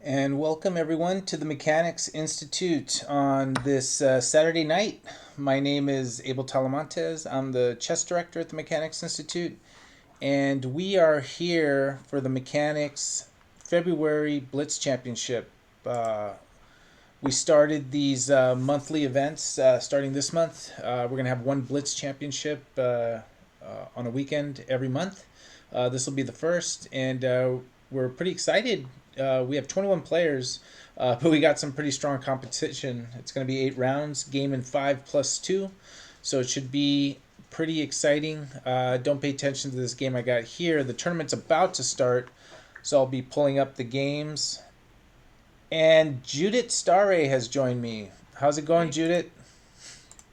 And welcome everyone to the Mechanics Institute on this Saturday night. My name is Abel Talamantes. I'm the chess director at the Mechanics Institute, and we are here for the Mechanics February Blitz Championship. We started these monthly events starting this month. We're going to have one Blitz Championship on a weekend every month. This will be the first, and we're pretty excited. We have 21 players, but we got some pretty strong competition. It's going to be 8 rounds, game in 5+2, so it should be pretty exciting. Don't pay attention to this game I got here. The tournament's about to start, so I'll be pulling up the games. And Judith Starre has joined me. How's it going, Hi. Judith?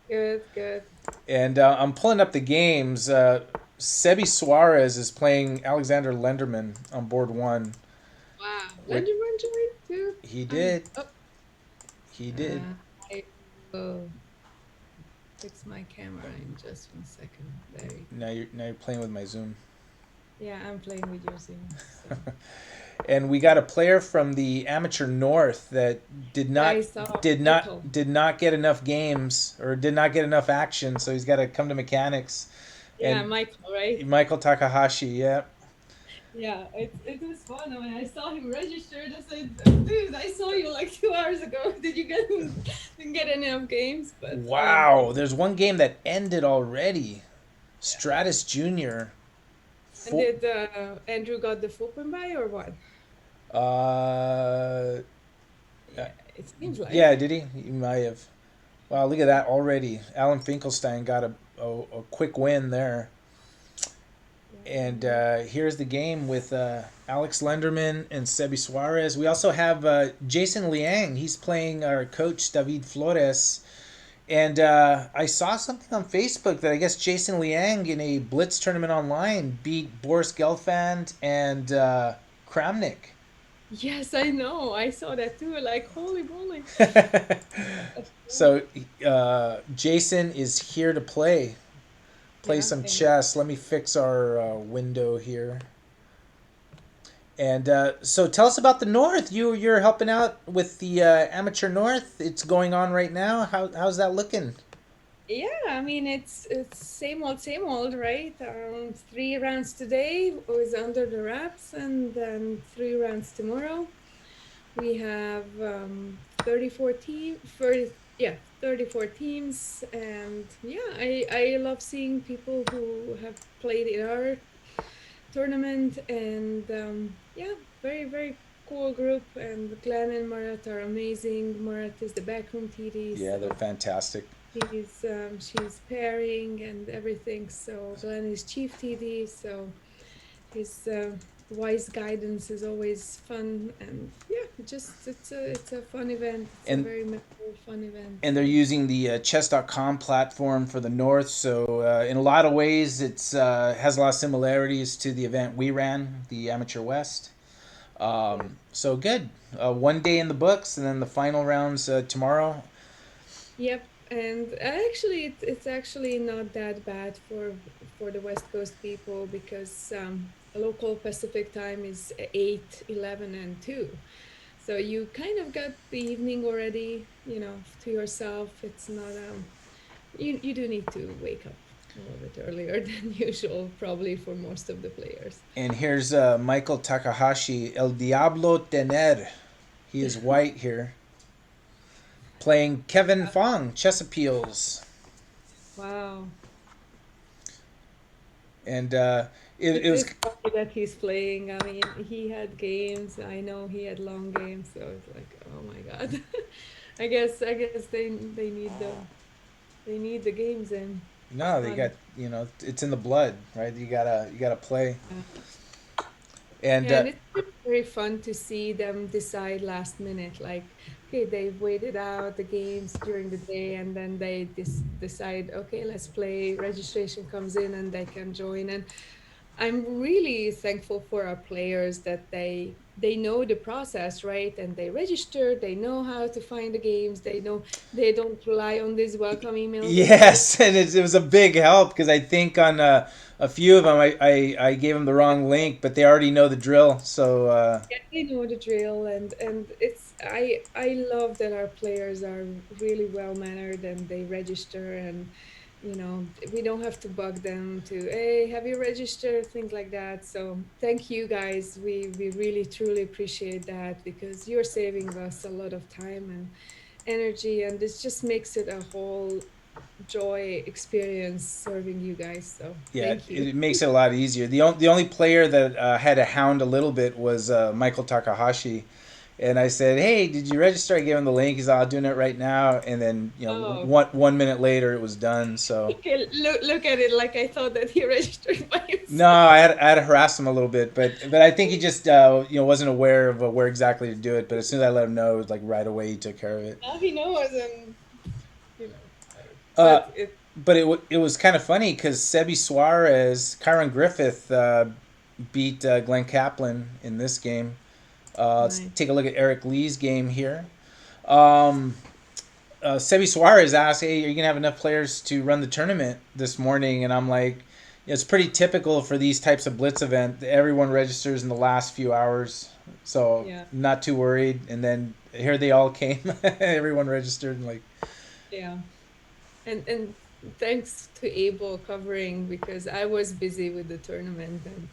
Good, good. And I'm pulling up the games. Sebi Suarez is playing Alexander Lenderman on board one. Wow. Which Lenderman joined too. he I'm did. up. He did. I will fix my camera in just 1 second. There. Now you're playing with my Zoom. Yeah, I'm playing with your Zoom. So. And we got a player from the Amateur North that did I not saw did Michael. not did not get enough games or did not get enough action, so he's got to come to mechanics. Yeah, And Michael, right? Michael Takahashi, yeah. Yeah, it was fun. I mean, I saw him registered. I said, dude, I saw you like 2 hours ago. Did you didn't get enough games? But Wow, there's one game that ended already. yeah. Stratus Junior. And Fo- did Andrew got the full by or what? uh, Yeah, it seems like. yeah, did he? He might have. Wow, look at that already. Alan Finkelstein got a quick win there. And Yeah. here's the game with Alex Lenderman and Sebi Suarez. We also have Jason Liang. He's playing our coach, David Flores. And I saw something on Facebook that I guess Jason Liang in a Blitz tournament online beat Boris Gelfand and Kramnik. Yes, I know. I saw that too. Like, holy moly. That's cool. So Jason is here to play Yeah, some and chess. Let me fix our window here. And so tell us about the North. You're helping out with the Amateur North. It's going on right now. How's that looking? yeah, I mean it's same old, right? 3 rounds today was under the wraps, and then 3 rounds tomorrow. We have 34 team, 30, yeah, 34 teams, and yeah, I love seeing people who have played in our tournament, and yeah, very cool group. And Glenn and Marat are amazing. Marat is the backroom TD, Yeah, they're so fantastic. she's pairing and everything. So Glenn is chief TD, so his wise guidance is always fun. And yeah, just it's a fun event. It's a And very memorable fun event. and they're So using the chess.com platform for the North. So in a lot of ways, it's has a lot of similarities to the event we ran, the Amateur West. yeah. So good. One day in the books, and then the final rounds tomorrow. Yep, and actually, it's actually not that bad for the West Coast people because local Pacific time is 8, 11, and 2. So you kind of got the evening already, to yourself. It's not you do need to wake up a little bit earlier than usual, probably for most of the players. And here's Michael Takahashi, El Diablo Tener. He is white here, playing Kevin Fong, Chess Appeals. Wow. And it It's was, it's funny that he's playing. I mean, he had games. I know he had long games, so it's like, oh my God. I guess they need the games in. It's no, they fun. got, it's in the blood, right? You gotta play. Yeah, And yeah, and it's very fun to see them decide last minute. Like, okay, they've waited out the games during the day, and then they decide, okay, let's play. Registration comes in, and they can join. And I'm really thankful for our players that they they know the process, right? And they register, they know how to find the games, they know they don't rely on these welcome emails anymore. Yes, and it was a big help because I think on a few of them I gave them the wrong link, but they already know the drill. So Yeah, they know the drill, and it's I love that our players are really well mannered and they register, and we don't have to bug them to, hey, have you registered, things like that. So thank you guys, we really truly appreciate that, because you're saving us a lot of time and energy, and this just makes it a whole joy experience serving you guys. So yeah, thank you. it makes it a lot easier. The only player that had to hound a little bit was Michael Takahashi, and I said, "Hey, did you register?" I gave him the link. He's all, "I'm doing it right now," and then Oh, one minute later it was done. So okay, look at it, like I thought that he registered by no, himself. I had to harass him a little bit, but I think he just wasn't aware of where exactly to do it. But as soon as I let him know, it was like right away he took care of it. Now he knows, and you know, Uh, but it but it was kind of funny because Sebi Suarez, Kyron Griffith beat Glenn Kaplan in this game. Let's nice. take a look at Eric Lee's game here. Um, Sebi Suarez asked, "Hey, are you gonna have enough players to run the tournament this morning?" And I'm like, "It's pretty typical for these types of blitz event. Everyone registers in the last few hours, so Yeah, not too worried." And then here they all came. Everyone registered and like, yeah, and thanks to Abel covering, because I was busy with the tournament and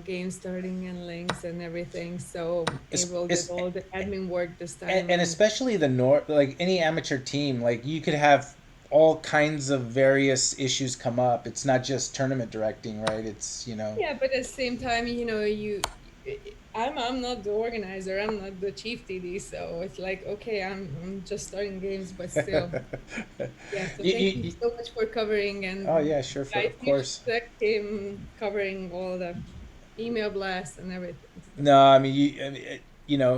game starting and links and everything. So it's, Abel did it's all the admin work this and, time, and and especially the north, like any amateur team, like you could have all kinds of various issues come up. It's not just tournament directing, right? It's yeah, but at the same time, I'm not the organizer, I'm not the chief TD, so it's like, okay, I'm just starting games, but still. Yeah, so you, thank you, you you, so much for covering, oh and yeah, sure, guys, of you should course. check him covering all the email blasts and everything. So No, I mean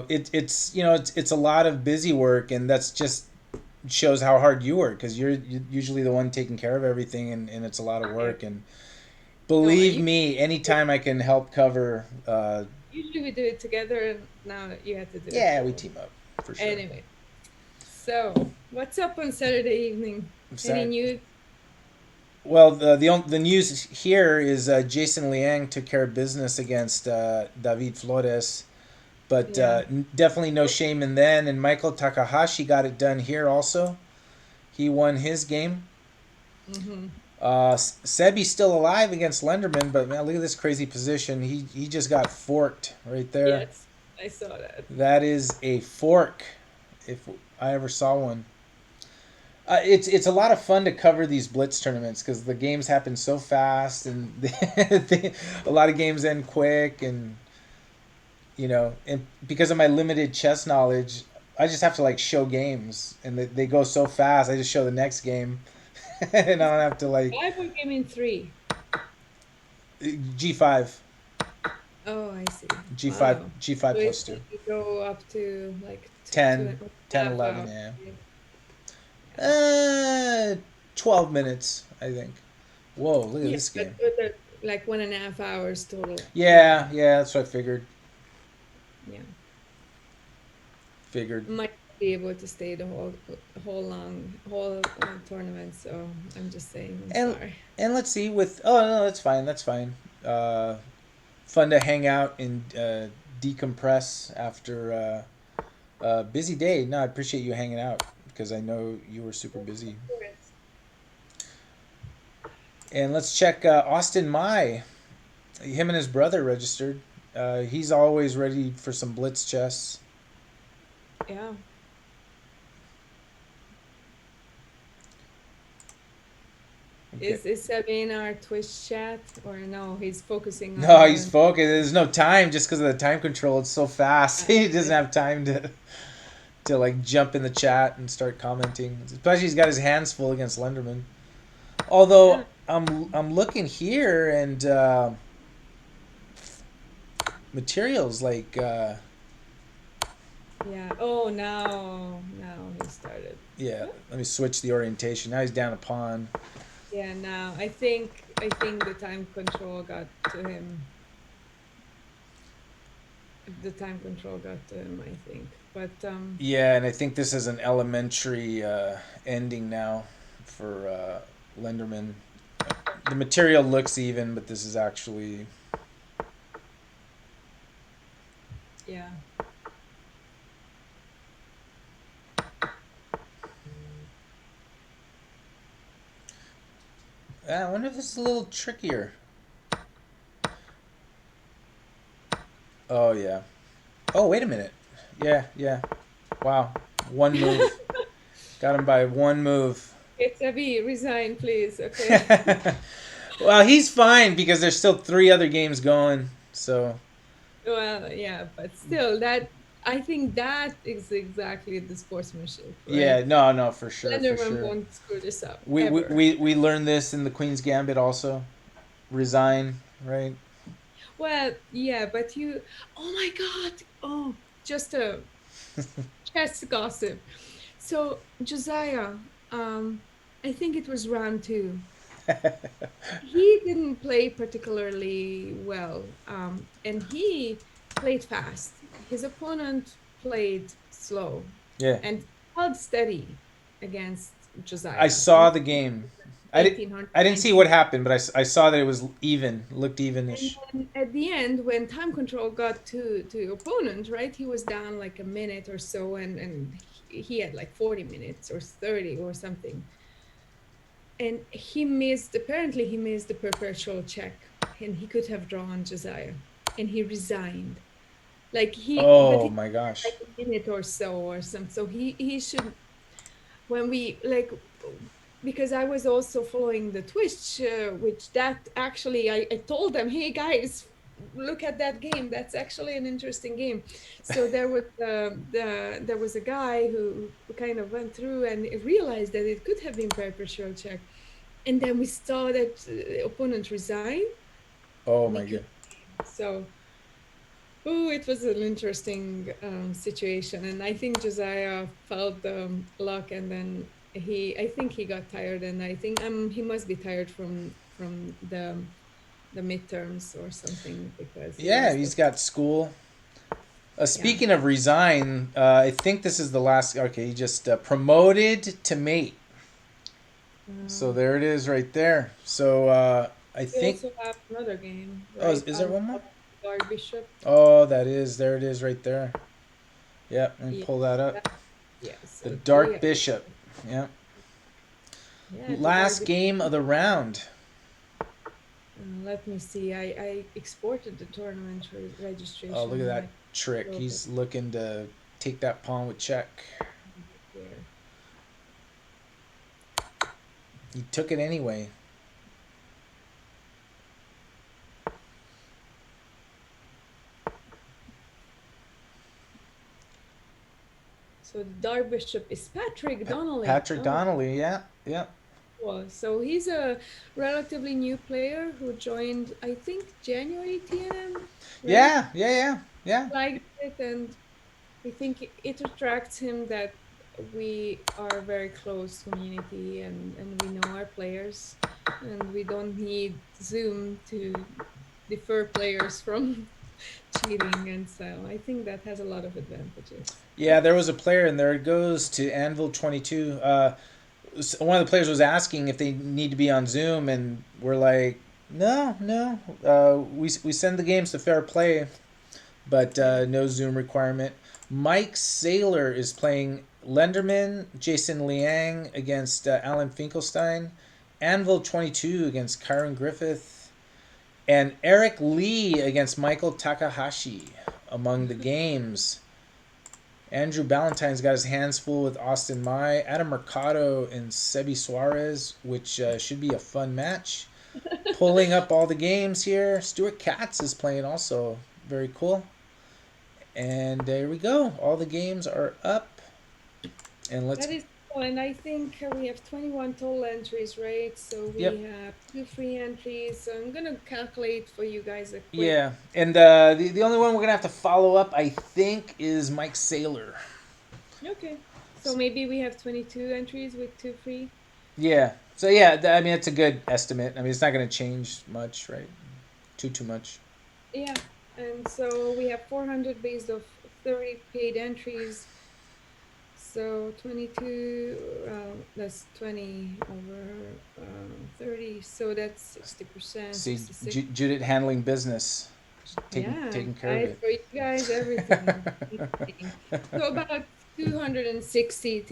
it's a lot of busy work, and that's just shows how hard you work because you're usually the one taking care of everything, and it's a lot of yeah, work. And no, believe me, anytime I can help cover, usually we do it together, and now you have to do it yeah, we solo. team up for sure. Anyway, so what's up on Saturday evening? Any Sad. news? Well, the news here is Jason Liang took care of business against David Flores, but Yeah. definitely no shame in then. And Michael Takahashi got it done here also. He won his game. Mm-hmm. Sebi's still alive against Lenderman, but man, look at this crazy position. He just got forked right there. Yes, I saw that. That is a fork, if I ever saw one. It's a lot of fun to cover these blitz tournaments because the games happen so fast and a lot of games end quick and and because of my limited chess knowledge, I just have to like show games and they go so fast. I just show the next game and I don't have to like Five or game in three? G5, Oh, I see. G5, Wow. G5 So it plus 2, can go up to like two 10, and a 10, half 11, hours. yeah. Yeah. 12 minutes, I think. Whoa, look at Yeah, this but game. like 1.5 hours total. Yeah. Yeah, yeah, that's what I figured. Yeah. Figured. Might be able to stay the whole tournament. So I'm just saying. I'm And sorry. and let's see with oh no, that's fine, that's fine. Fun to hang out and decompress after a busy day. No, I appreciate you hanging out because I know you were super busy. Of course. And let's check Austin Mai. Him and his brother registered. He's always ready for some blitz chess. Yeah. Okay. Is Sabine our Twitch chat, or no? He's focusing No, on he's the. focused. There's no time just because of the time control. It's so fast. He doesn't have time to like jump in the chat and start commenting. Especially he's got his hands full against Lenderman. Yeah. Although I'm looking here and materials like Yeah. Oh, now he started. yeah. Let me switch the orientation. Now he's down a pawn. Yeah, now I think the time control got to him. the time control got to him, I think. But Yeah, and I think this is an elementary ending now for Lenderman. The material looks even, but this is actually. yeah. I wonder if this is a little trickier. Oh yeah. Oh wait a minute. Yeah, yeah. Wow. One move. Got him by one move. It's Abby, resign, please. Okay. Well, he's fine because there's still three other games going. So Well, yeah, but still, that I think that is exactly the sportsmanship, right? yeah, no, no, for sure, for Lenderman sure. won't screw this up We we, ever. we, we learned this in the Queen's Gambit also. Resign, right? Well, yeah, but you, oh my God, oh, just a chess gossip. So Josiah, um, I think it was round two. He didn't play particularly well, and he played fast. His opponent played slow Yeah. and held steady against I Josiah. saw the game. I did. I didn't see what 1896. happened, but I saw that it was even, looked And evenish. then at the end, when time control got to opponent, right, he was down like a minute or so, and he had like 40 minutes or 30 or something. And he missed, apparently, he missed the perpetual check, and he could have drawn Josiah, and he resigned. Like but Oh he my gosh. like a minute or so or some. So he should when we like because I was also following the Twitch, which that actually I told them, hey guys, look at that game. That's actually an interesting game. So there was a guy who kind of went through and realized that it could have been perpetual check, and then we saw that opponent resign. Oh We my could god. so. Oh, it was an interesting situation, and I think Josiah felt the luck, and then I think he got tired, and I think he must be tired from the midterms or something because he Yeah, was he's the got school. yeah. Speaking of resign, I think this is the last. Okay, he just promoted to mate. So Uh, there it is, right there. So I we think. also have another game, Oh, right? is there one more? Our bishop. Oh, that is. There it is, right there. Yep, and Yeah, pull that so up. that yeah. The So Dark Bishop. Yep. the Last dark. game of the round. Let me see. I exported the tournament Oh, look at registration that like a trick. little bit He's looking to take that pawn with check. here. He took it anyway. So the dark bishop is Patrick Donnelly. Patrick Oh, Donnelly, yeah, yeah. cool. So he's a relatively new player who joined, I think, January TNM, right? Yeah, yeah, yeah, yeah. Liked it, and I think it attracts him that we are a very close community, and we know our players, and we don't need Zoom to defer players from cheating, and so I think that has a lot of advantages. Yeah, there was a player, and there it goes to Anvil 22. One of the players was asking if they need to be on Zoom, and we're like, no, no. We send the games to Fair Play, but Yeah. no Zoom requirement. Mike Saylor is playing Lenderman, Jason Liang against Alan Finkelstein, Anvil 22 against Kyron Griffith, and Eric Lee against Michael Takahashi among the games. Andrew Ballantyne's got his hands full with Austin Mai, Adam Mercado, and Sebi Suarez, which should be a fun match. Pulling up all the games here. Stuart Katz is playing also. Very cool. And there we go. All the games are up. And let's. That is cool. And I think we have 21 total entries, right? So we Yep. have two free entries. So I'm gonna calculate for you guys a quick. Yeah. And the only one we're going to have to follow up, I think, is Mike Saylor. Okay. So maybe we have 22 entries with two free. Yeah. So, yeah, I mean, it's a good estimate. I mean, it's not going to change much, right? Too much. Yeah. And so we have 400 based of 30 paid entries. So 22, that's 20 over 30. So that's 60%, See, 66. Judith handling business, Yeah, taking care of guys, it. for you guys, everything. Anything. So about 260,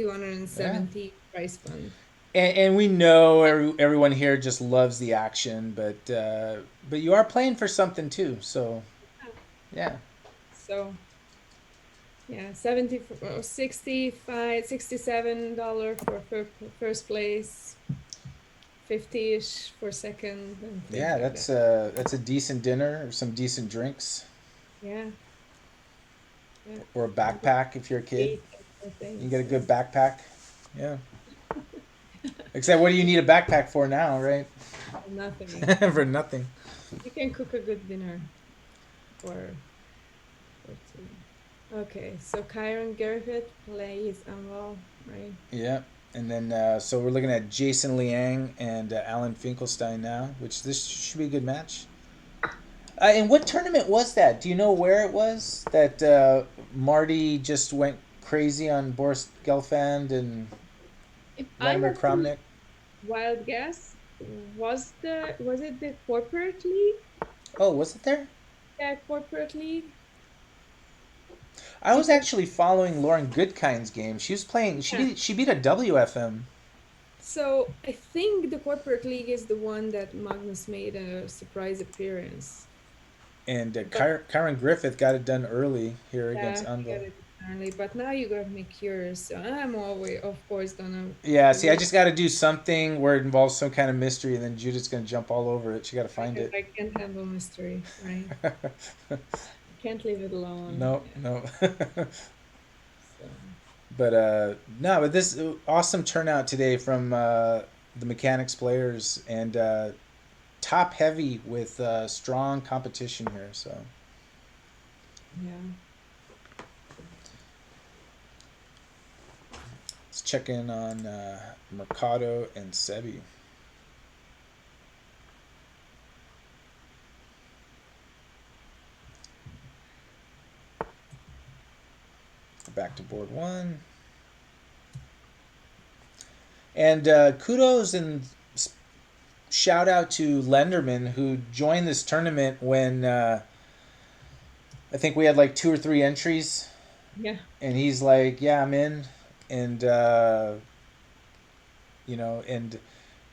Yeah. 270 price fund. And we know everyone here just loves the action, but you are playing for something too. So Yeah. yeah, So yeah, 70, 65, $67 for first place, 50-ish for second, and things yeah, like that. that's a decent dinner or some decent drinks Yeah, yeah. or a A good backpack if you're a kid. date and You everything. get a So good backpack. Yeah. Except what do you need a backpack for now, right? nothing. For nothing. You can cook a good dinner for for two. Okay, so Kyron Griffith plays Anwal, right? Yeah. And then so we're looking at Jason Liang and Alan Finkelstein now, which this should be a good match. And what tournament was that? Do you know where it was? That Marty just went crazy on Boris Gelfand and If I Vladimir have to Kramnik? wild guess, was it the corporate league? Oh, was it there? Yeah, corporate league. I was Because actually following Lauren Goodkind's game. She was playing. yeah, She beat a WFM, so I think the corporate league is the one that Magnus made a surprise appearance. and But Karen Griffith got it done early here against yeah, he Anvil. got it apparently. But now you got me curious. So I'm always, of course, gonna Yeah, see, I look just got to do something where it involves some kind of mystery, and then Judith's gonna jump all over it. She got to find because it. I can't handle mystery, right? Can't leave it alone. No, Yeah. no. So But no, but this awesome turnout today from the mechanics players and top heavy with strong competition here. So yeah. let's check in on Mercado and Sebi. Back to board one. And kudos and shout out to Lenderman who joined this tournament when I think we had like two or three entries, Yeah. and he's like, "Yeah, I'm in," and and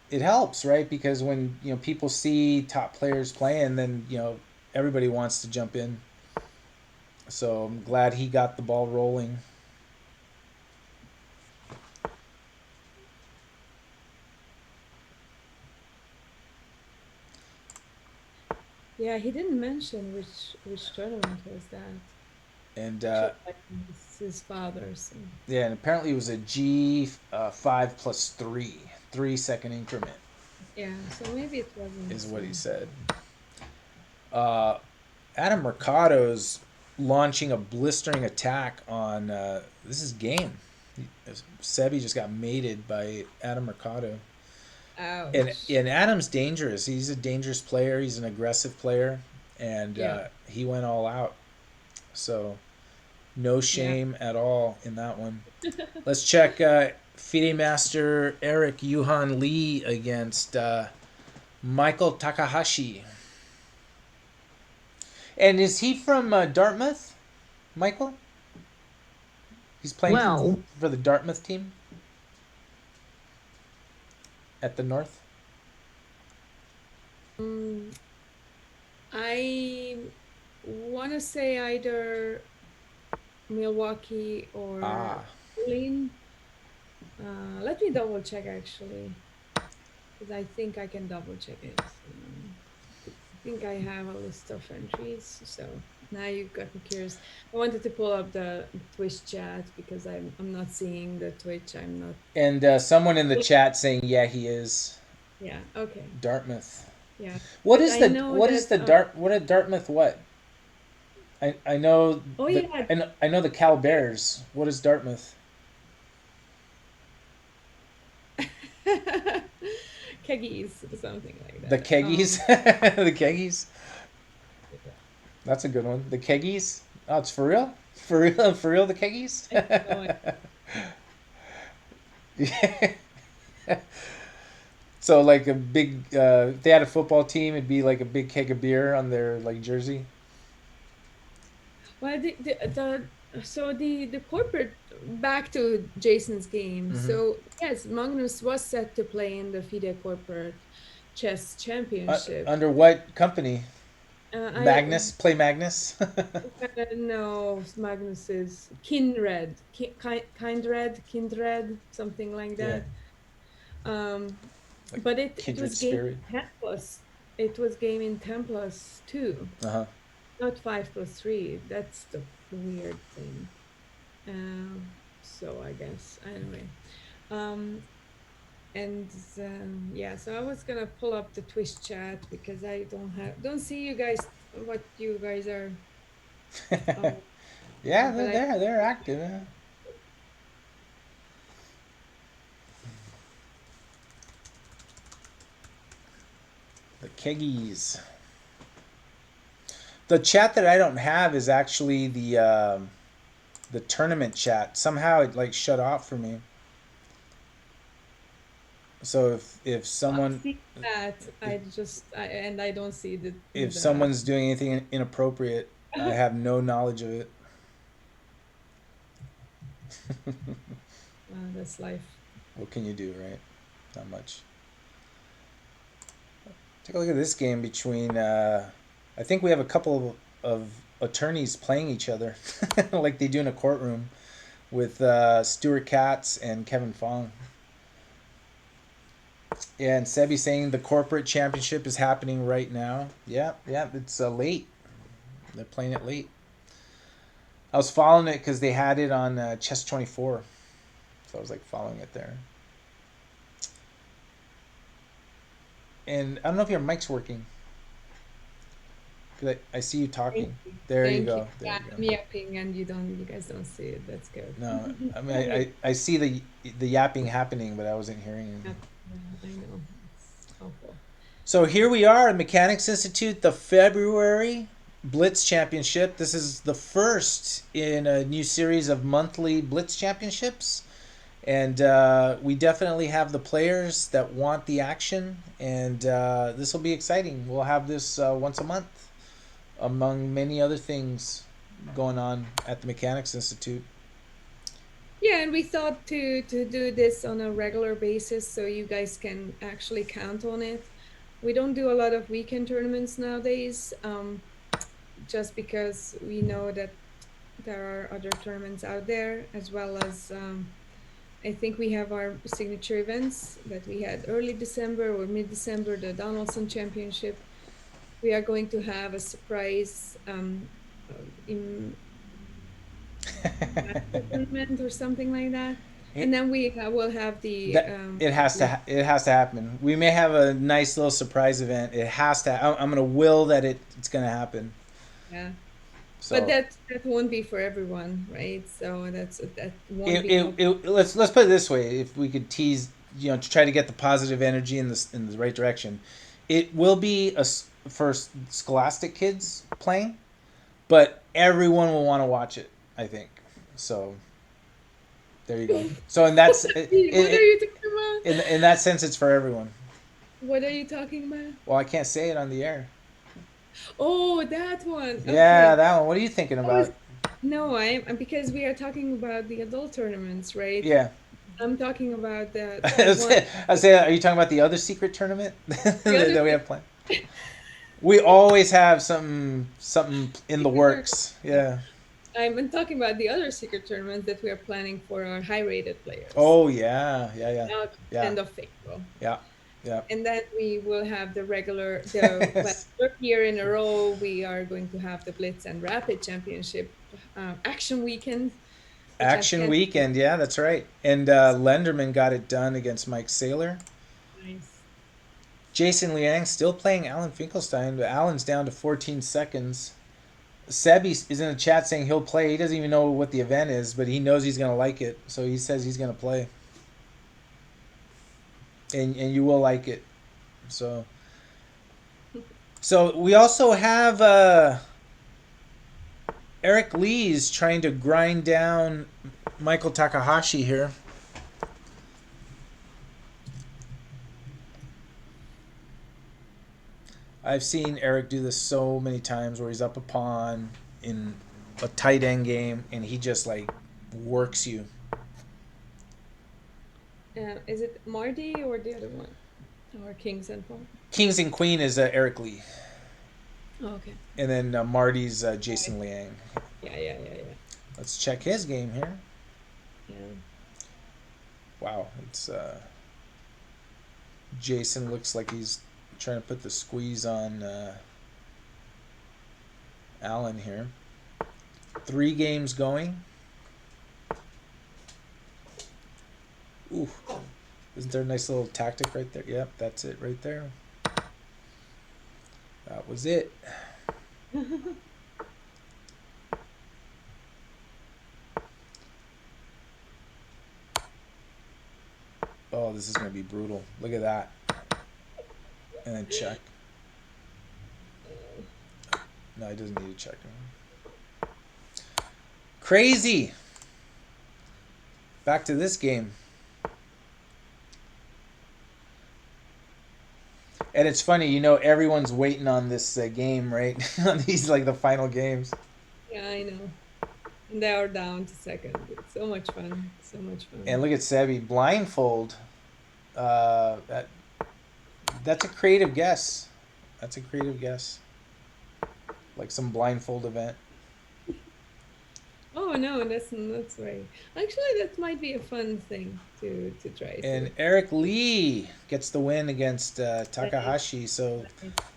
it helps, right? Because when people see top players playing, then everybody wants to jump in. So I'm glad he got the ball rolling. Yeah, he didn't mention which tournament was that. And Should like his father's. yeah, and apparently it was a G 5 plus 3, 3 second increment, Yeah, so maybe it wasn't. is what he said. Uh, Adam Mercado's launching a blistering attack on this is game. Sebi just got mated by Adam Mercado. Ouch. And Adam's dangerous. He's a dangerous player. He's an aggressive player, and Yeah, he went all out. So no yeah. shame at all in that one. Let's check FIDE Master Eric Yuhan Lee against Michael Takahashi. And is he from Dartmouth, Michael? He's playing Well, for the Dartmouth team at the North. Mm, I want to say either Milwaukee or Ah, Berlin. Let me double check actually, because I think I can double check it. I think I have a list of entries, so now you got me curious. I wanted to pull up the Twitch chat because I'm not seeing the Twitch. I'm not. and someone in the chat saying, "Yeah, he is Yeah. Okay. Dartmouth." Yeah. What But is I the know what is that. the Dart? What a Dartmouth? What? I know Oh the yeah. I know the Cal Bears. What is Dartmouth? Keggies, something like The that. Keggies, the Keggies. That's a good one. The keggies. Oh, it's for real? For real? For real, the keggies? I don't know. Yeah. So like a big, if they had a football team, it'd be like a big keg of beer on their like jersey. Well, the corporate, back to Jason's game. Mm-hmm. So yes, Magnus was set to play in the FIDE Corporate Chess Championship. Under what company? I Magnus? Play Magnus? No, Magnus is Kindred, something like Yeah, that. Um, like but it kindred was game spirit. 10 plus. It was game in 10 plus 2, Uh huh. not 5 plus 3. That's the weird thing. So I guess anyway. Um, and yeah, so I was gonna pull up the Twitch chat because I don't see you guys, what you guys are. Um, Yeah, but I they're active. Yeah. The keggies. The chat that I don't have is actually the tournament chat. Somehow it like shut off for me. So if I someone see that. And I don't see if the someone's doing anything inappropriate, I have no knowledge of it. that's life. What can you do, right? Not much. Take a look at this game between. I think we have a couple of attorneys playing each other, like they do in a courtroom, with Stuart Katz and Kevin Fong. Yeah, and Sebi saying the corporate championship is happening right now. Yeah, yeah, it's late. They're playing it late. I was following it because they had it on Chess 24, so I was like following it there. And I don't know if your mic's working. 'Cause I see you Thank talking. you. There you Thank you. go. There Yeah, you go. I'm yapping and you guys don't see it. That's good. No, I mean Anyway, I see the yapping happening, but I wasn't hearing it. yeah, I know. It's awful. So here we are at Mechanics Institute, the February Blitz Championship. This is the first in a new series of monthly Blitz Championships. And we definitely have the players that want the action, and this will be exciting. We'll have this once a month, among many other things going on at the Mechanics Institute. Yeah, and we thought to do this on a regular basis so you guys can actually count on it. We don't do a lot of weekend tournaments nowadays, just because we know that there are other tournaments out there, as well as I think we have our signature events that we had early December or mid-December, the Donaldson Championship. We are going to have a surprise in master tournament or something like that. And It, then we will have the that it has to happen. We may have a nice little surprise event. It has to. I'm gonna will that it's gonna happen. yeah. But So that won't be for everyone, right? So that won't be no. let's put it this way: if we could tease, to try to get the positive energy in the right direction, it will be for Scholastic kids playing, but everyone will want to watch it. I think so. There you go. So in that's What are you talking about? in that sense, it's for everyone. What are you talking about? Well, I can't say it on the air. Oh, that one. Yeah, Okay. that one. What are you thinking I was about? No, because we are talking about the adult tournaments, right? Yeah. I'm talking about the one, I say, are you talking about the other secret tournament the other that we thing. have planned? We always have something in the Secret works. tournament. Yeah. I'm talking about the other secret tournament that we are planning for our high-rated players. Oh yeah, yeah, yeah, Now, yeah, end of April. yeah, yeah. And then we will have well, third year in a row, we are going to have the Blitz and Rapid Championship action weekend, which I Action can't. weekend. Yeah, that's right. And Lenderman got it done against Mike Saylor. Nice. Jason Liang still playing Alan Finkelstein, but Alan's down to 14 seconds. Sebi is in the chat saying he'll play. He doesn't even know what the event is, but he knows he's going to like it. So he says he's going to play. And you will like it. So we also have Eric Lee's trying to grind down Michael Takahashi here. I've seen Eric do this so many times where he's up a pawn in a tight end game and he just like works you. Is it Marty or the other one? Or Kings and Paul? Kings and Queen is Eric Lee. Oh, okay. And then Marty's Jason Liang. Yeah. Let's check his game here. Yeah. Wow, it's Jason looks like he's trying to put the squeeze on Allen here. 3 games going. Ooh, isn't there a nice little tactic right there? Yep, that's it right there. That was it. Oh, this is going to be brutal. Look at that. And then check. No, he doesn't need to check. Crazy. Back to this game. And it's funny, you know, everyone's waiting on this game, right? On these, like, the final games. Yeah, I know. And they are down to second. It's so much fun. So much fun. And look at Sebi. Blindfold. That's a creative guess. That's a creative guess. Like some blindfold event. Oh no, that's right. Actually, that might be a fun thing to try. And Eric Lee gets the win against Takahashi. So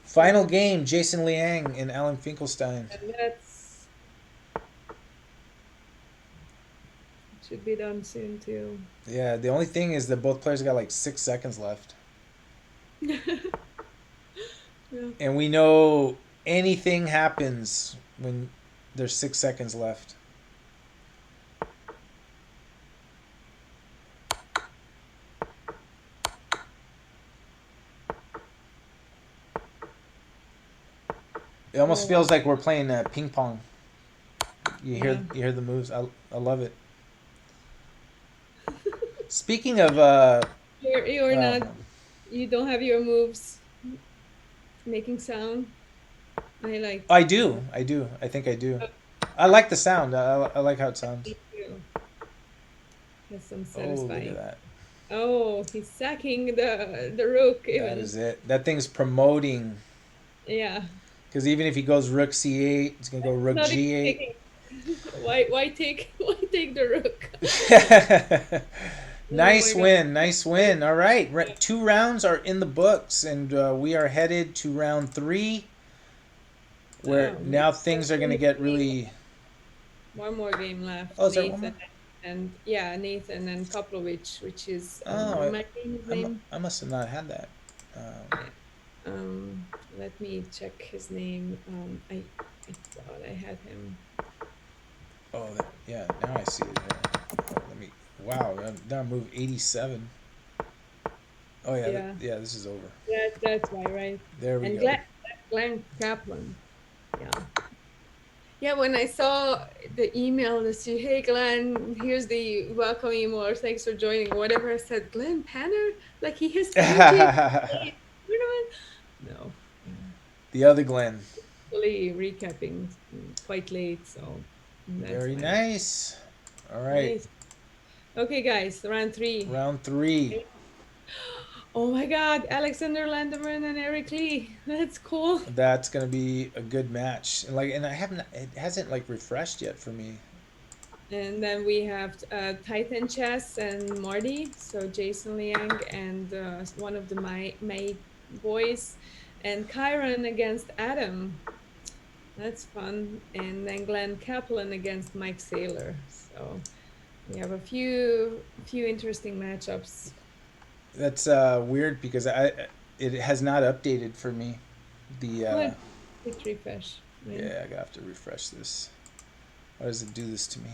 final game, Jason Liang and Alan Finkelstein. And that's should be done soon too. Yeah, the only thing is that both players got like 6 seconds left. Yeah. And we know anything happens when there's 6 seconds left. It almost feels like we're playing ping pong. You hear the moves. I love it. Speaking of you're not, you don't have your moves making sound. I do. I think I do. I like the sound. I like how it sounds. Me too. That's some Oh, look satisfying. at that. Oh, he's sacking the rook even. That is it. That thing's promoting. Yeah. Because even if he goes rook c8, it's gonna go rook Not g8. taking- why take the rook? Nice Oh my win, nice win. All right, 2 rounds are in the books, and we are headed to round 3, where Wow, now that's things are gonna get really. One more game left. Oh, is there one more? And yeah, Nathan and Koplovich, which is Oh, my his name. I must have not had that. Let me check his name. I thought I had him. Oh, yeah. Now I see it here. Let me. Wow. Now move 87. Oh yeah. Yeah. This is over. That's why, right? There we And go. Glenn Kaplan. Yeah. Yeah, when I saw the email that said, "Hey Glenn, here's the welcome email, or thanks for joining," or whatever, I said, "Glenn Panner? Like he has 20 tournament?" No. The other Glenn. Fully recapping quite late, so that's Very why. nice. All right. Nice. Okay, guys, round 3. Round 3. Oh my God, Alexander Landerman and Eric Lee. That's cool. That's gonna be a good match. And I haven't. It hasn't like refreshed yet for me. And then we have Titan Chess and Marty, so Jason Liang and one of the Mai boys, and Kyron against Adam. That's fun. And then Glenn Kaplan against Mike Saylor. So we have a few interesting matchups. That's weird because it has not updated for me. The Quick refresh. Right? yeah, I gotta have to refresh this. Why does it do this to me?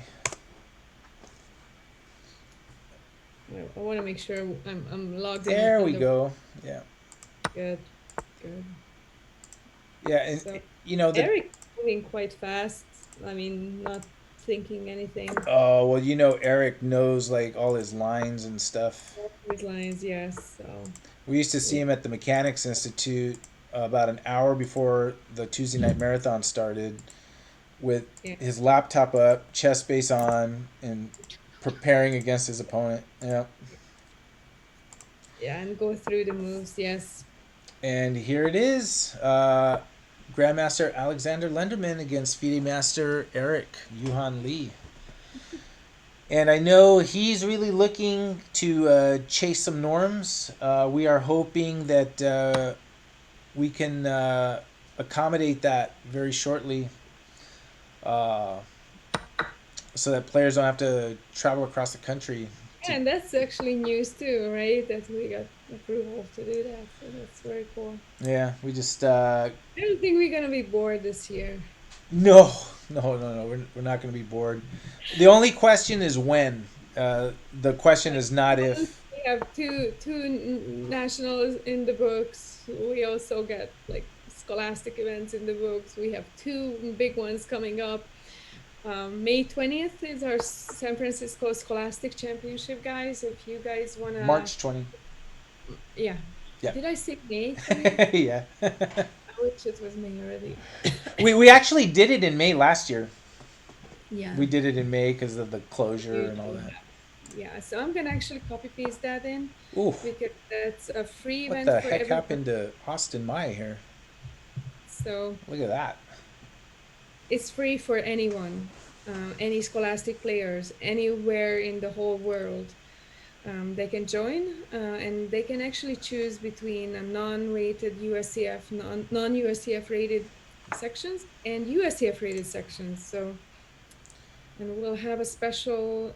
I want to make sure I'm logged in. There we go. Yeah. Good. Yeah, and So you know Eric's moving quite fast. I mean, not thinking anything. Oh, well, Eric knows like all his lines and stuff. These lines, yes. So We used to see we, him at the Mechanics Institute about an hour before the Tuesday night marathon started with yeah, his laptop up, chest base on, and preparing against his opponent. Yeah. yeah, and go through the moves. Yes. And here it is. Grandmaster Alexander Lenderman against FIDE Master Eric Yuhan Lee. And I know he's really looking to chase some norms. We are hoping that we can accommodate that very shortly, uh, so that players don't have to travel across the country. To Yeah, and that's actually news too, right? That we got approval to do that. So that's very cool. Yeah, we just I don't think we're gonna be bored this year. no, no. We're not going to be bored. The only question is when. The question is not if. We have nationals in the books. We also get like scholastic events in the books. We have two big ones coming up. May 20th is our San Francisco Scholastic Championship, guys. If you guys wanna, March 20. yeah. Yeah. Did I say May 20th? Yeah. I wish it was May already. We actually did it in May last year. Yeah. We did it in May because of the closure and all Usually that. Yeah, so I'm gonna actually copy paste that in Oof. because that's a free What event the for heck everyone. happened to Austin Mai here? So Look at that. it's free for anyone, any Scholastic players anywhere in the whole world. They can join and they can actually choose between a non-rated USCF, non-USCF rated sections and USCF rated sections. So, and we'll have a special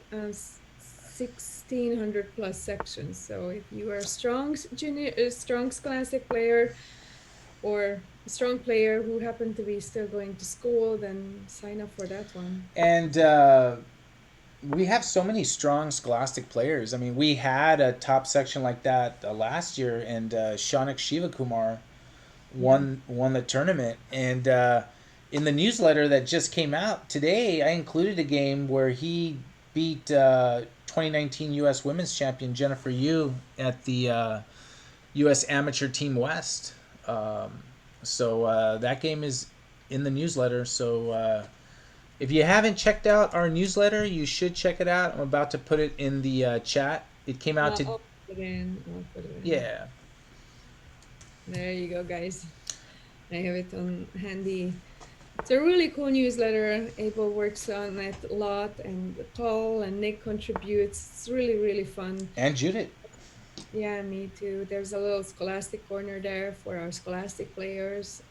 1600 plus sections. So if you are a strong Scholastic player or a strong player who happen to be still going to school, then sign up for that one. And we have so many strong Scholastic players. I mean, we had a top section like that last year, and Shaunak Shivakumar Yeah. won the tournament. And in the newsletter that just came out today, I included a game where he beat 2019 U.S. Women's Champion Jennifer Yu at the U.S. Amateur Team West. So that game is in the newsletter. So if you haven't checked out our newsletter, you should check it out. I'm about to put it in the chat. It came out to I'll put it in. I'll put it in. yeah. There you go, guys. I have it on handy. It's a really cool newsletter. Abel works on it a lot, and Paul and Nick contributes. It's really, really fun. And Judith. Yeah, me too. There's a little Scholastic corner there for our Scholastic players.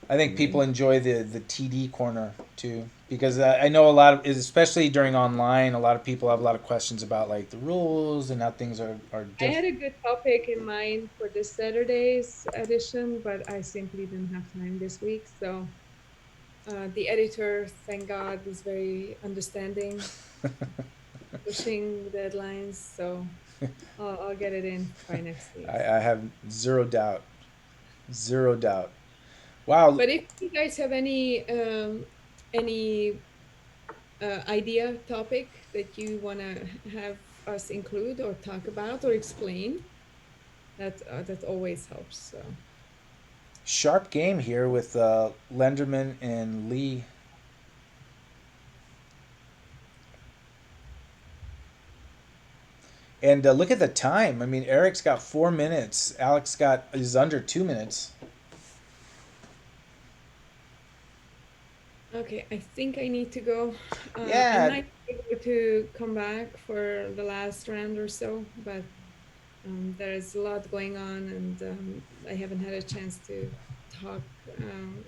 I think people enjoy the TD corner too, because I know a lot of, especially during online, a lot of people have a lot of questions about like the rules and how things are I had different. a good topic in mind for this Saturday's edition, but I simply didn't have time this week. So the editor, thank God, was very understanding, pushing deadlines. So I'll get it in by next week. I have zero doubt, zero doubt. Wow. But if you guys have any idea topic that you want to have us include or talk about or explain, that always helps. So Sharp game here with Lenderman and Lee. And look at the time. I mean, Eric's got 4 minutes. Alex is under 2 minutes. okay, I think I need to go. I Yeah. might be able to come back for the last round or so, but there's a lot going on, and I haven't had a chance to talk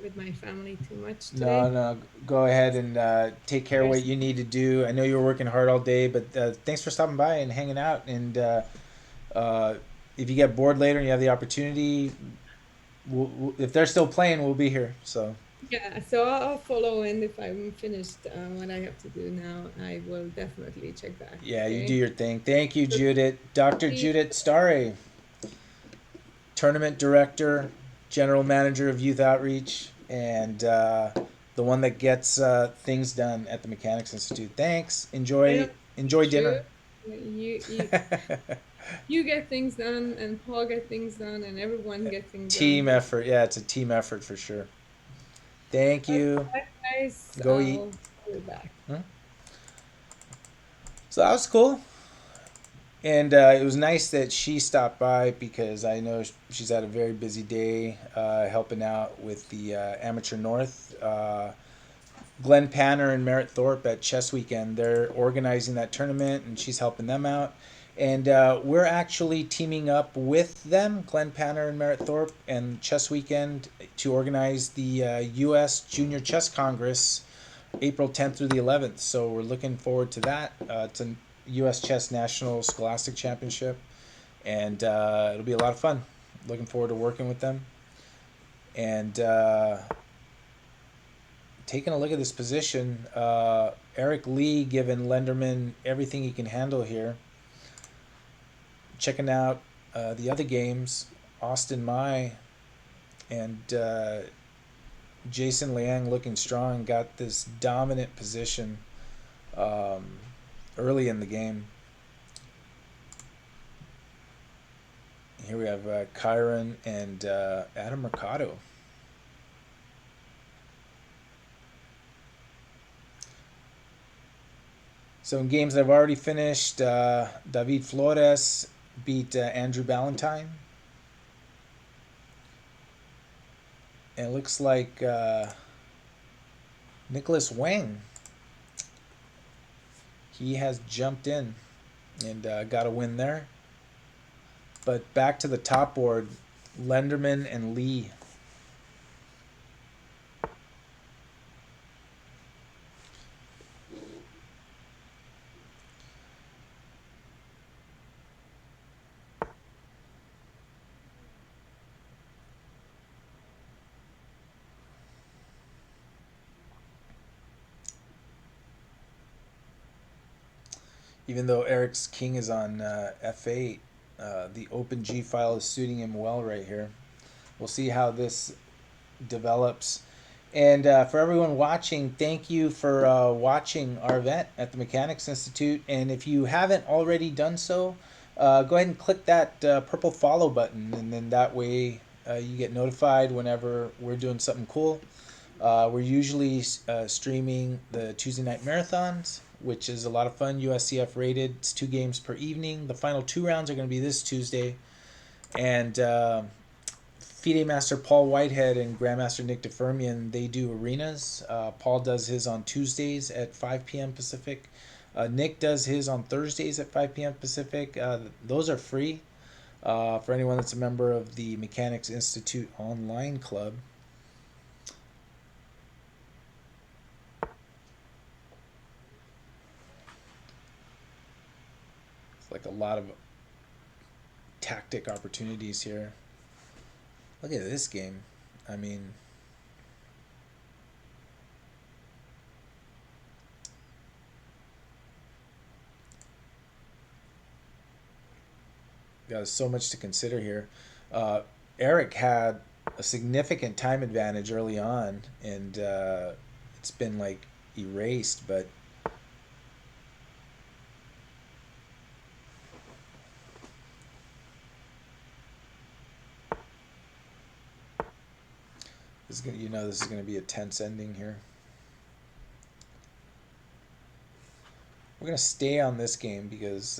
with my family too much No, today. no. Go ahead and take care of what There's you need to do. I know you were working hard all day, but thanks for stopping by and hanging out. And uh, if you get bored later and you have the opportunity, if they're still playing, we'll be here. So Yeah, so I'll follow, and if I'm finished what I have to do now, I will definitely check back. yeah, you do Okay. your thing. Thank you, So Judith. Dr. please, Judith Starre, tournament director, general manager of youth outreach, and the one that gets things done at the Mechanics Institute. Thanks. I don't Enjoy true. dinner. You get things done, and Paul get things done, and everyone get things done. Team effort. Yeah, it's a team effort for sure. Thank Okay, you. guys, Go eat. I'll be back. Hmm? So that was cool. And it was nice that she stopped by because I know she's had a very busy day helping out with the Amateur North. Glenn Panner and Merritt Thorpe at Chess Weekend. They're organizing that tournament and she's helping them out. And we're actually teaming up with them, Glenn Panner and Merritt Thorpe, and Chess Weekend to organize the U.S. Junior Chess Congress April 10th through the 11th. So we're looking forward to that. It's a U.S. Chess National Scholastic Championship. And it'll be a lot of fun. Looking forward to working with them. And taking a look at this position, Eric Lee giving Lenderman everything he can handle here. Checking out the other games, Austin Mai and Jason Liang looking strong, got this dominant position early in the game. Here we have Kyron and Adam Mercado. So in games that I've already finished, David Flores beat Andrew Ballantyne. And it looks like Nicholas Wang, he has jumped in and got a win there. But back to the top board, Lenderman and Lee. Even though Eric's king is on f8, the open G file is suiting him well right here. We'll see how this develops. And for everyone watching, thank you for watching our event at the Mechanics Institute. And if you haven't already done so, go ahead and click that purple follow button. And then that way you get notified whenever we're doing something cool. We're usually streaming the Tuesday night marathons, which is a lot of fun. USCF rated. It's 2 games per evening. The final 2 rounds are going to be this Tuesday. And FIDE Master Paul Whitehead and Grandmaster Nick DeFermian, they do arenas. Paul does his on Tuesdays at 5 p.m. Pacific. Nick does his on Thursdays at 5 p.m. Pacific. Those are free for anyone that's a member of the Mechanics Institute online club. It's like a lot of tactic opportunities here. Look at this game. I mean, got so much to consider here. Eric had a significant time advantage early on, and it's been like erased, but this is gonna, this is going to be a tense ending here. We're going to stay on this game because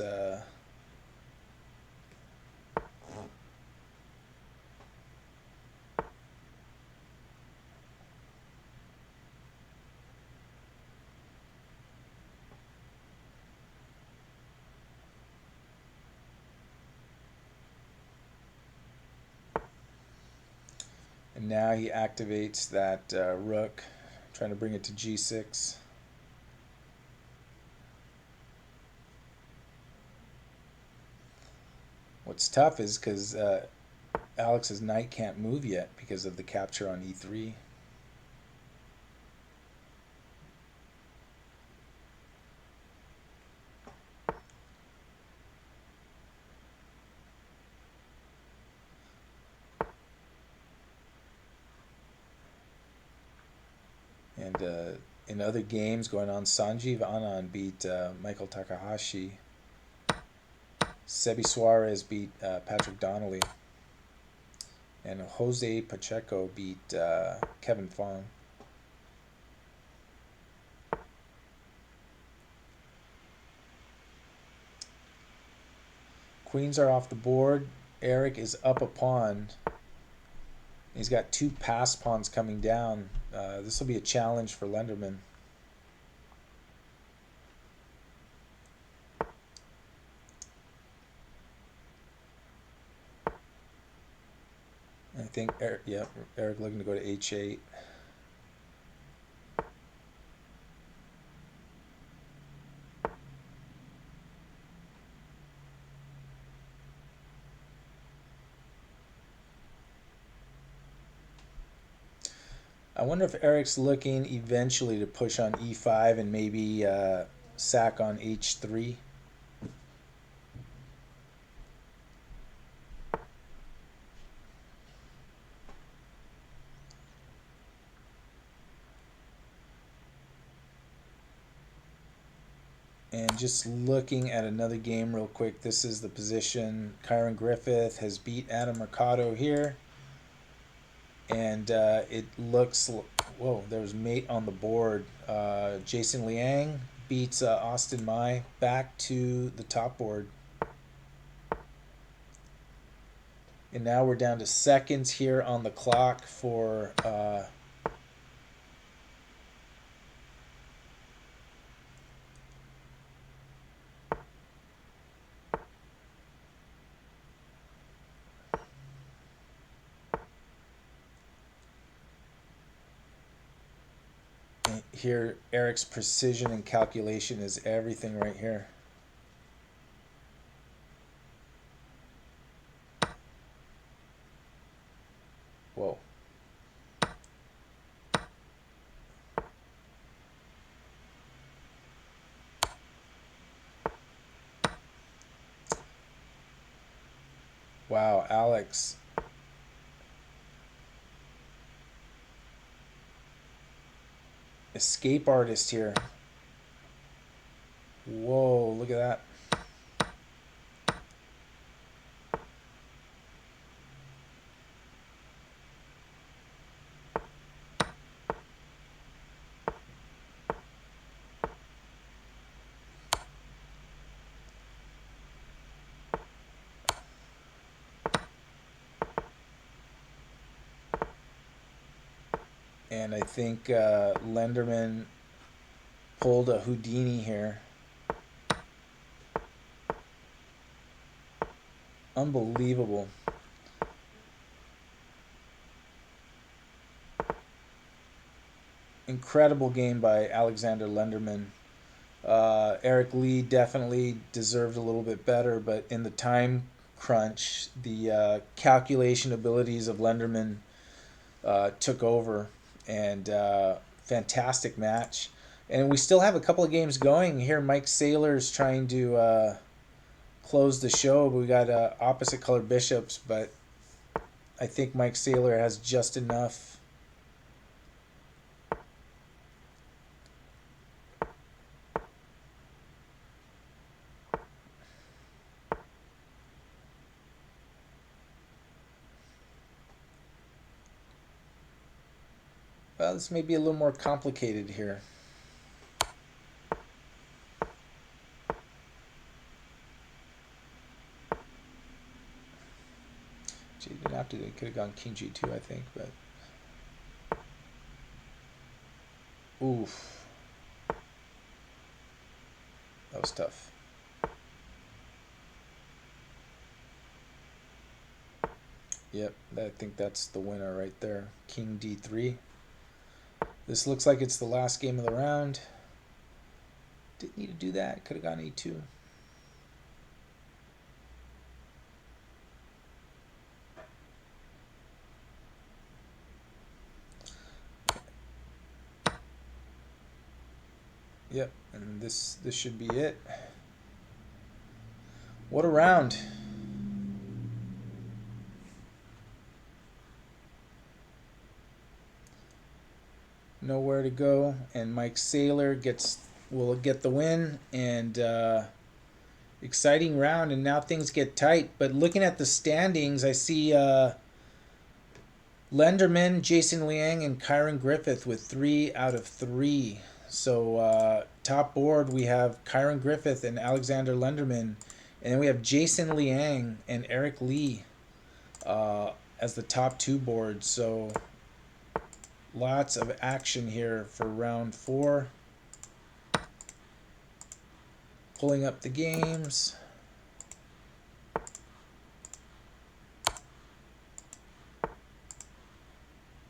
and now he activates that rook, trying to bring it to g6. What's tough is because Alex's knight can't move yet because of the capture on e3. And And in other games going on, Sanjeev Anand beat Michael Takahashi. Sebi Suarez beat Patrick Donnelly. And Jose Pacheco beat Kevin Fong. Queens are off the board. Eric is up a pawn. He's got 2 pass pawns coming down. This will be a challenge for Lenderman. I think Eric looking to go to h8. I wonder if Eric's looking eventually to push on e5 and maybe sack on h3. And just looking at another game real quick, this is the position. Kyron Griffith has beat Adam Mercado here. And it looks, whoa, there's mate on the board. Jason Liang beats Austin Mai back to the top board. And now we're down to seconds here on the clock for here. Eric's precision and calculation is everything right here. Whoa. Wow, Alex. Escape artist here. Whoa, look at that. And I think Lenderman pulled a Houdini here. Unbelievable. Incredible game by Alexander Lenderman. Eric Lee definitely deserved a little bit better, but in the time crunch, the calculation abilities of Lenderman took over. And fantastic match. And we still have a couple of games going here. Mike Saylor's trying to close the show. We got opposite color bishops, but I think Mike Saylor has just enough. Well, this may be a little more complicated here. Gee, didn't have to. It could have gone King G2, I think, but oof, that was tough. Yep, I think that's the winner right there. King D3. This looks like it's the last game of the round. Didn't need to do that. Could have gone E2. Yep, and this should be it. What a round. nowhere to go, and Mike Saylor will get the win, and exciting round, and now things get tight. But looking at the standings, I see Lenderman, Jason Liang, and Kyron Griffith with 3 out of 3. So top board we have Kyron Griffith and Alexander Lenderman, and then we have Jason Liang and Eric Lee as the top 2 boards. So lots of action here for round 4. Pulling up the games.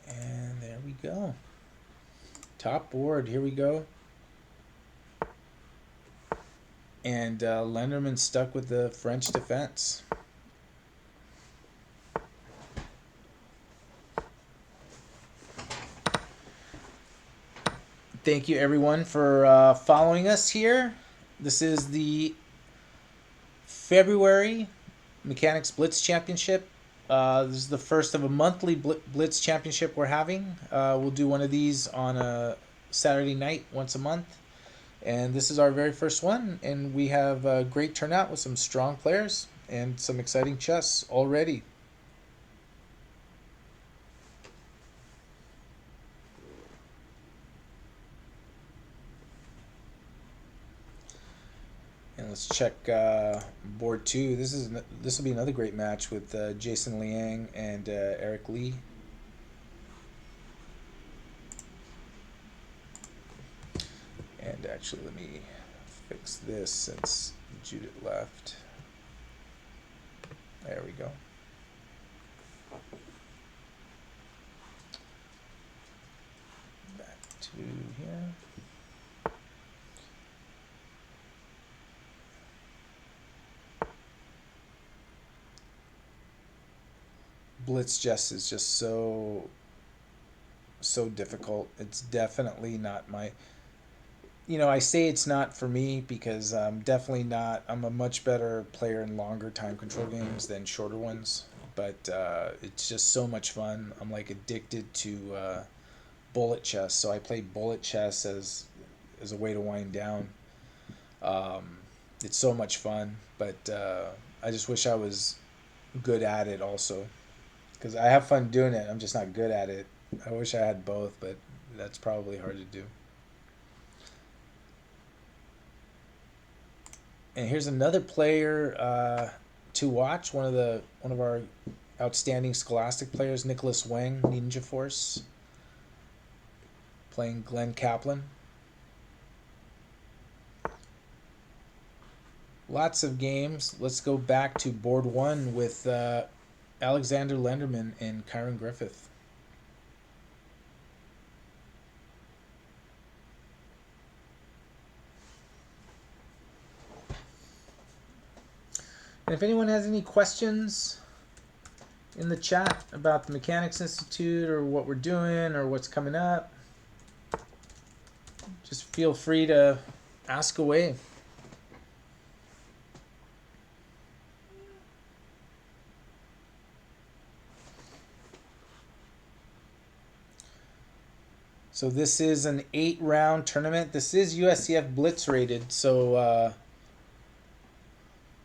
And there we go. Top board, here we go. And Lenderman stuck with the French defense. Thank you everyone for following us here. This is the February Mechanics Blitz Championship. This is the first of a monthly Blitz Championship we're having. We'll do one of these on a Saturday night once a month. And this is our very first one. And we have a great turnout with some strong players and some exciting chess already. And let's check board 2. This will be another great match with Jason Liang and Eric Lee. And actually, let me fix this since Judith left. There we go. Back to here. Blitz chess is just so difficult. It's definitely not my, I say it's not for me because I'm definitely not. I'm a much better player in longer time control games than shorter ones, but it's just so much fun. I'm like addicted to bullet chess, so I play bullet chess as a way to wind down. It's so much fun, but I just wish I was good at it also, because I have fun doing it. I'm just not good at it. I wish I had both, but that's probably hard to do. And here's another player to watch. One of our outstanding Scholastic players, Nicholas Wang, Ninja Force, playing Glenn Kaplan. Lots of games. Let's go back to board 1 with Alexander Lenderman and Kyron Griffith. And if anyone has any questions in the chat about the Mechanics Institute or what we're doing or what's coming up, just feel free to ask away. So this is an 8-round tournament. This is USCF Blitz rated, so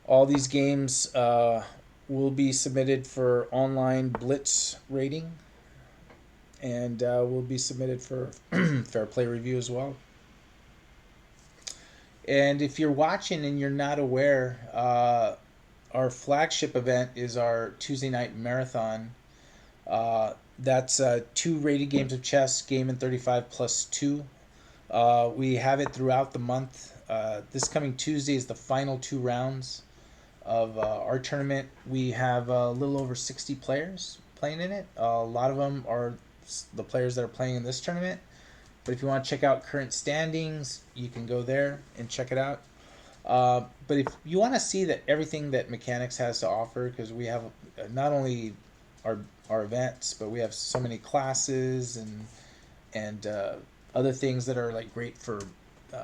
all these games will be submitted for online Blitz rating, and will be submitted for fair play review as well. And if you're watching and you're not aware, our flagship event is our Tuesday night marathon. That's 2 rated games of chess, game and 35 plus 2. We have it throughout the month. This coming Tuesday is the final 2 rounds of our tournament. We have a little over 60 players playing in it. A lot of them are the players that are playing in this tournament. But if you want to check out current standings, you can go there and check it out. But if you want to see that everything that Mechanics has to offer, because we have not only our events, but we have so many classes and other things that are like great for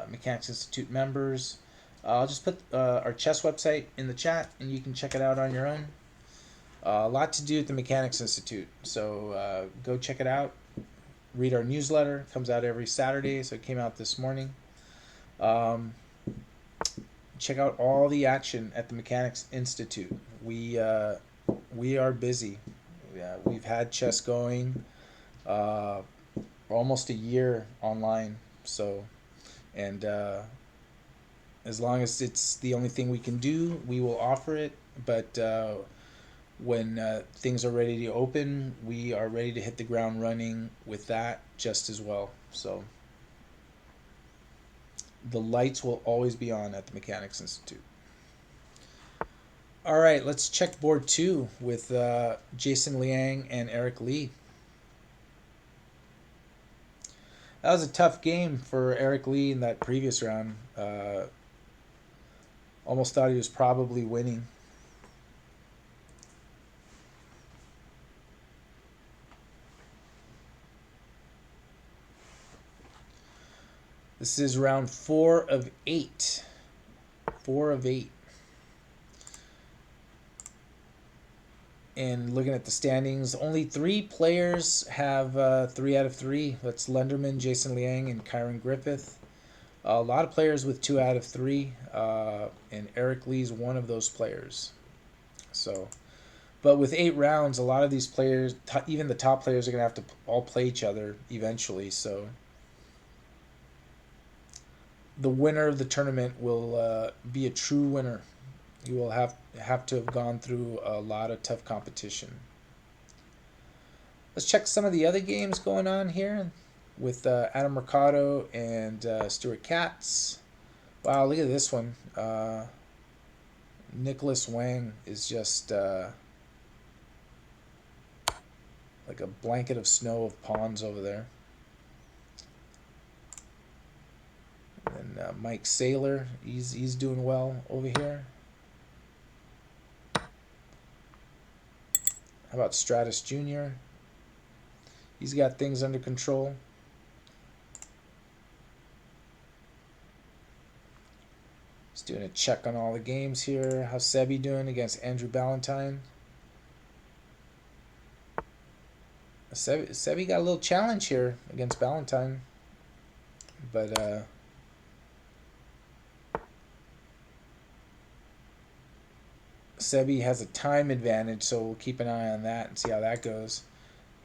Mechanics Institute members. I'll just put our chess website in the chat, and you can check it out on your own. A lot to do at the Mechanics Institute, so go check it out. read our newsletter. It comes out every Saturday, so it came out this morning. Um, Check out all the action at the Mechanics Institute. We are busy. Yeah, we've had chess going uh, almost a year online. So, and as long as it's the only thing we can do, we will offer it. But when things are ready to open, we are ready to hit the ground running with that just as well. So the lights will always be on at the Mechanics Institute. All right, let's check board 2 with Jason Liang and Eric Lee. That was a tough game for Eric Lee in that previous round. Almost thought he was probably winning. This is round 4 of 8. 4 of 8. And looking at the standings, only 3 players have 3 out of 3. That's Lenderman, Jason Liang, and Kyron Griffith. A lot of players with 2 out of 3, and Eric Lee's one of those players. So, but with 8 rounds, a lot of these players, even the top players, are going to have to all play each other eventually. So, the winner of the tournament will be a true winner. You will have to have gone through a lot of tough competition. Let's check some of the other games going on here with Adam Mercado and Stuart Katz. Wow, look at this one. Nicholas Wang is just like a blanket of snow of pawns over there. And Mike Saylor, he's doing well over here. How about Stratus Jr.? He's got things under control. Just doing a check on all the games here. How's Sebi doing against Andrew Ballantyne? Sebi got a little challenge here against Ballantyne. But Sebi has a time advantage, so we'll keep an eye on that and see how that goes.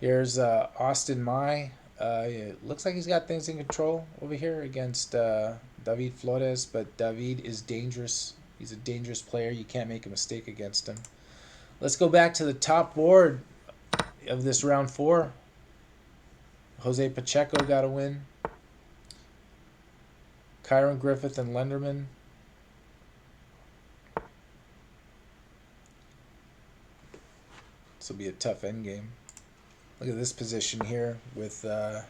Here's Austin Mai. It looks like he's got things in control over here against David Flores, but David is dangerous. He's a dangerous player. You can't make a mistake against him. Let's go back to the top board of this round 4. Jose Pacheco got a win. Kyron Griffith and Lenderman. This will be a tough endgame. Look at this position here with I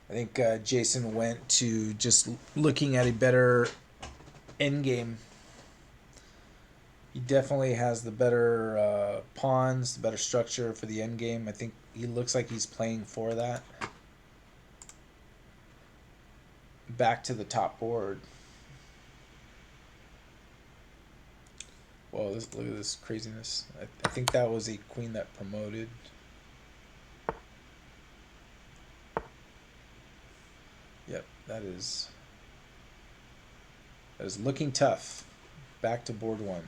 think Jason went to just looking at a better endgame. He definitely has the better pawns, the better structure for the endgame. I think he looks like he's playing for that. Back to the top board. Whoa, look at this craziness. I think that was a queen that promoted. Yep, that is looking tough. Back to board 1.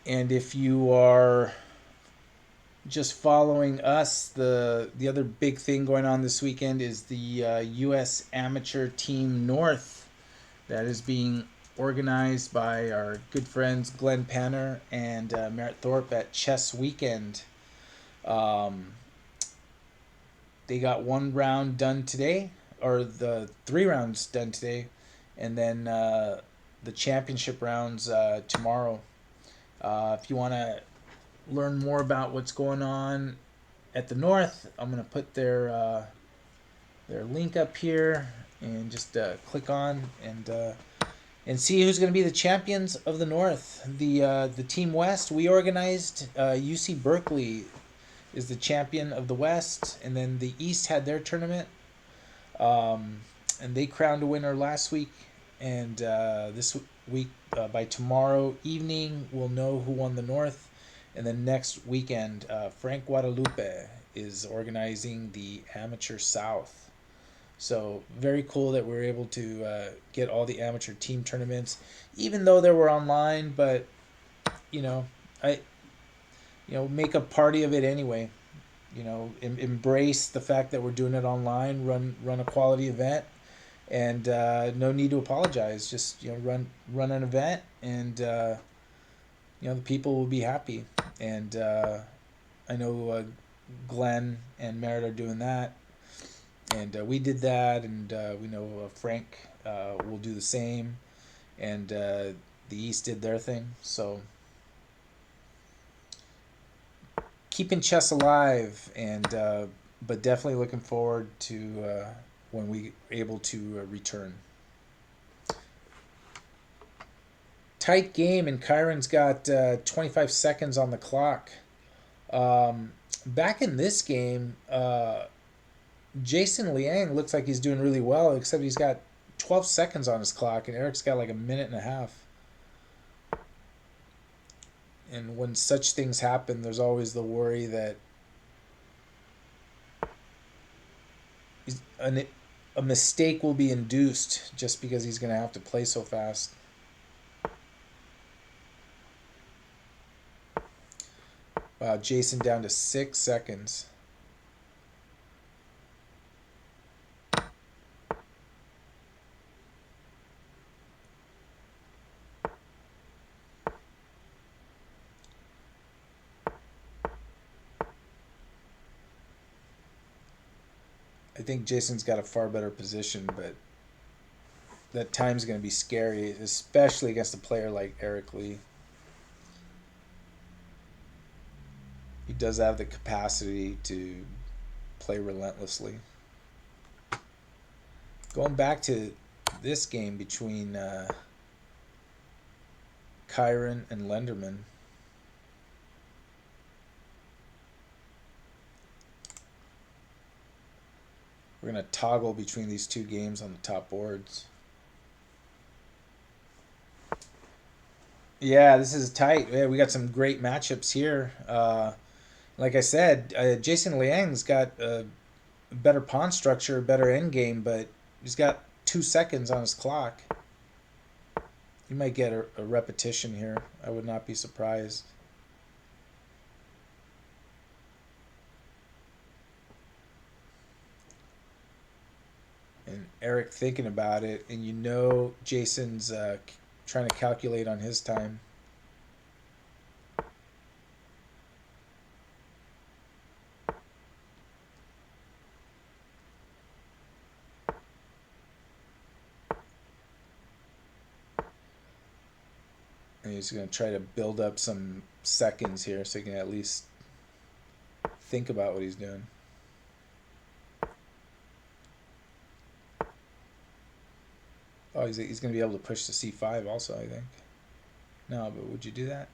And if you are just following us, the other big thing going on this weekend is the U.S. Amateur Team North that is being organized by our good friends Glenn Panner and Merritt Thorpe at Chess Weekend. They got 1 round done today, or the 3 rounds done today, and then the championship rounds tomorrow. If you want to learn more about what's going on at the North, I'm going to put their link up here. and just click on and see who's going to be the champions of the North. The Team West we organized. UC Berkeley is the champion of the West, and then the East had their tournament, um, and they crowned a winner last week. And this week, by tomorrow evening, we'll know who won the North. And then next weekend, Frank Guadalupe is organizing the Amateur South. So very cool that we were able to get all the amateur team tournaments, even though they were online. But you know, I make a party of it anyway. Embrace the fact that we're doing it online. Run a quality event, and no need to apologize. Just run an event, and the people will be happy. And I know Glenn and Merritt are doing that, and we did that, and we know Frank will do the same, and the East did their thing. So keeping chess alive, and but definitely looking forward to when we are able to return. Tight game, and Kyron's got 25 seconds on the clock. Back in this game, Jason Liang looks like he's doing really well, except he's got 12 seconds on his clock, and Eric's got like a minute and a half. And when such things happen, there's always the worry that a mistake will be induced just because he's going to have to play so fast. Wow, Jason down to 6 seconds. I think Jason's got a far better position, but that time's going to be scary, especially against a player like Eric Lee. He does have the capacity to play relentlessly. Going back to this game between Kyron and Lenderman. We're going to toggle between these two games on the top boards. Yeah, this is tight. Yeah, we got some great matchups here. Like I said, Jason Liang's got a better pawn structure, a better end game, but he's got 2 seconds on his clock. You might get a repetition here. I would not be surprised. And Eric thinking about it, and Jason's trying to calculate on his time. And he's going to try to build up some seconds here so he can at least think about what he's doing. Oh, he's going to be able to push to c5 also, I think. No, but would you do that?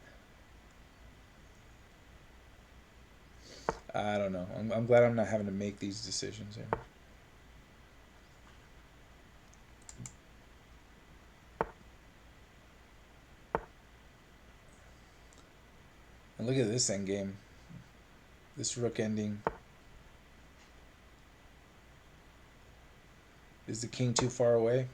I don't know. I'm glad I'm not having to make these decisions here. And look at this endgame. This rook ending. Is the king too far away?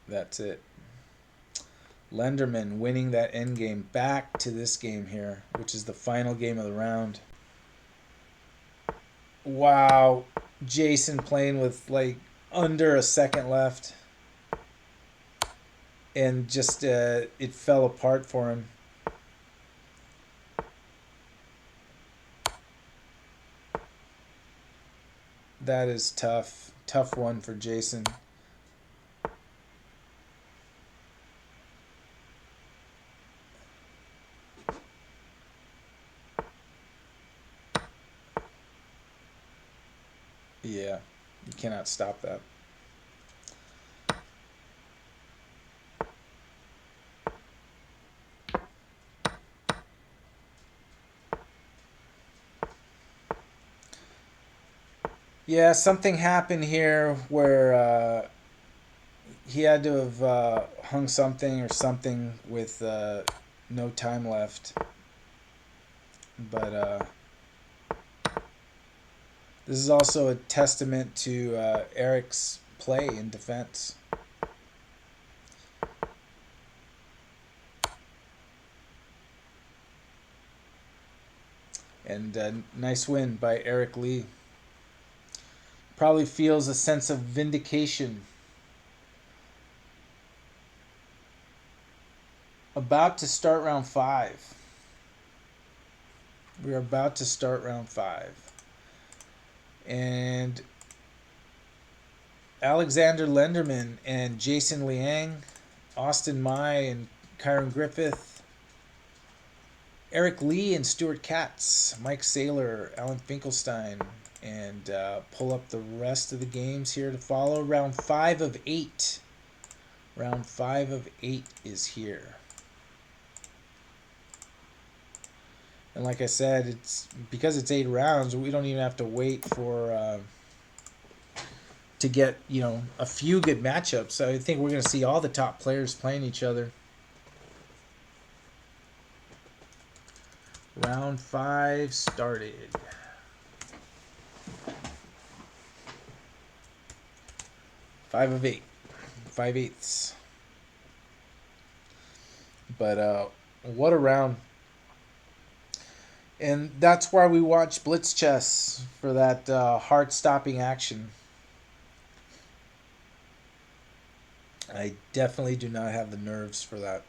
That's it. Lenderman winning that endgame. Back to this game here, which is the final game of the round. Wow. Jason playing with like under a second left. And just it fell apart for him. That is tough. Tough one for Jason. cannot stop that. Yeah, something happened here where he had to have hung something or something with no time left. But this is also a testament to Eric's play in defense. And nice win by Eric Lee. Probably feels a sense of vindication. About to start round 5. We're about to start round 5. And Alexander Lenderman and Jason Liang, Austin Mai and Kyron Griffith, Eric Lee and Stuart Katz, Mike Saylor, Alan Finkelstein, and pull up the rest of the games here to follow. Round 5 of 8. Round 5 of 8 is here. And like I said, it's because it's 8 rounds, we don't even have to wait for to get, a few good matchups. So I think we're going to see all the top players playing each other. Round 5 started. Five of 8. 5/8. But what a round. And that's why we watch Blitz chess, for that heart-stopping action. I definitely do not have the nerves for that.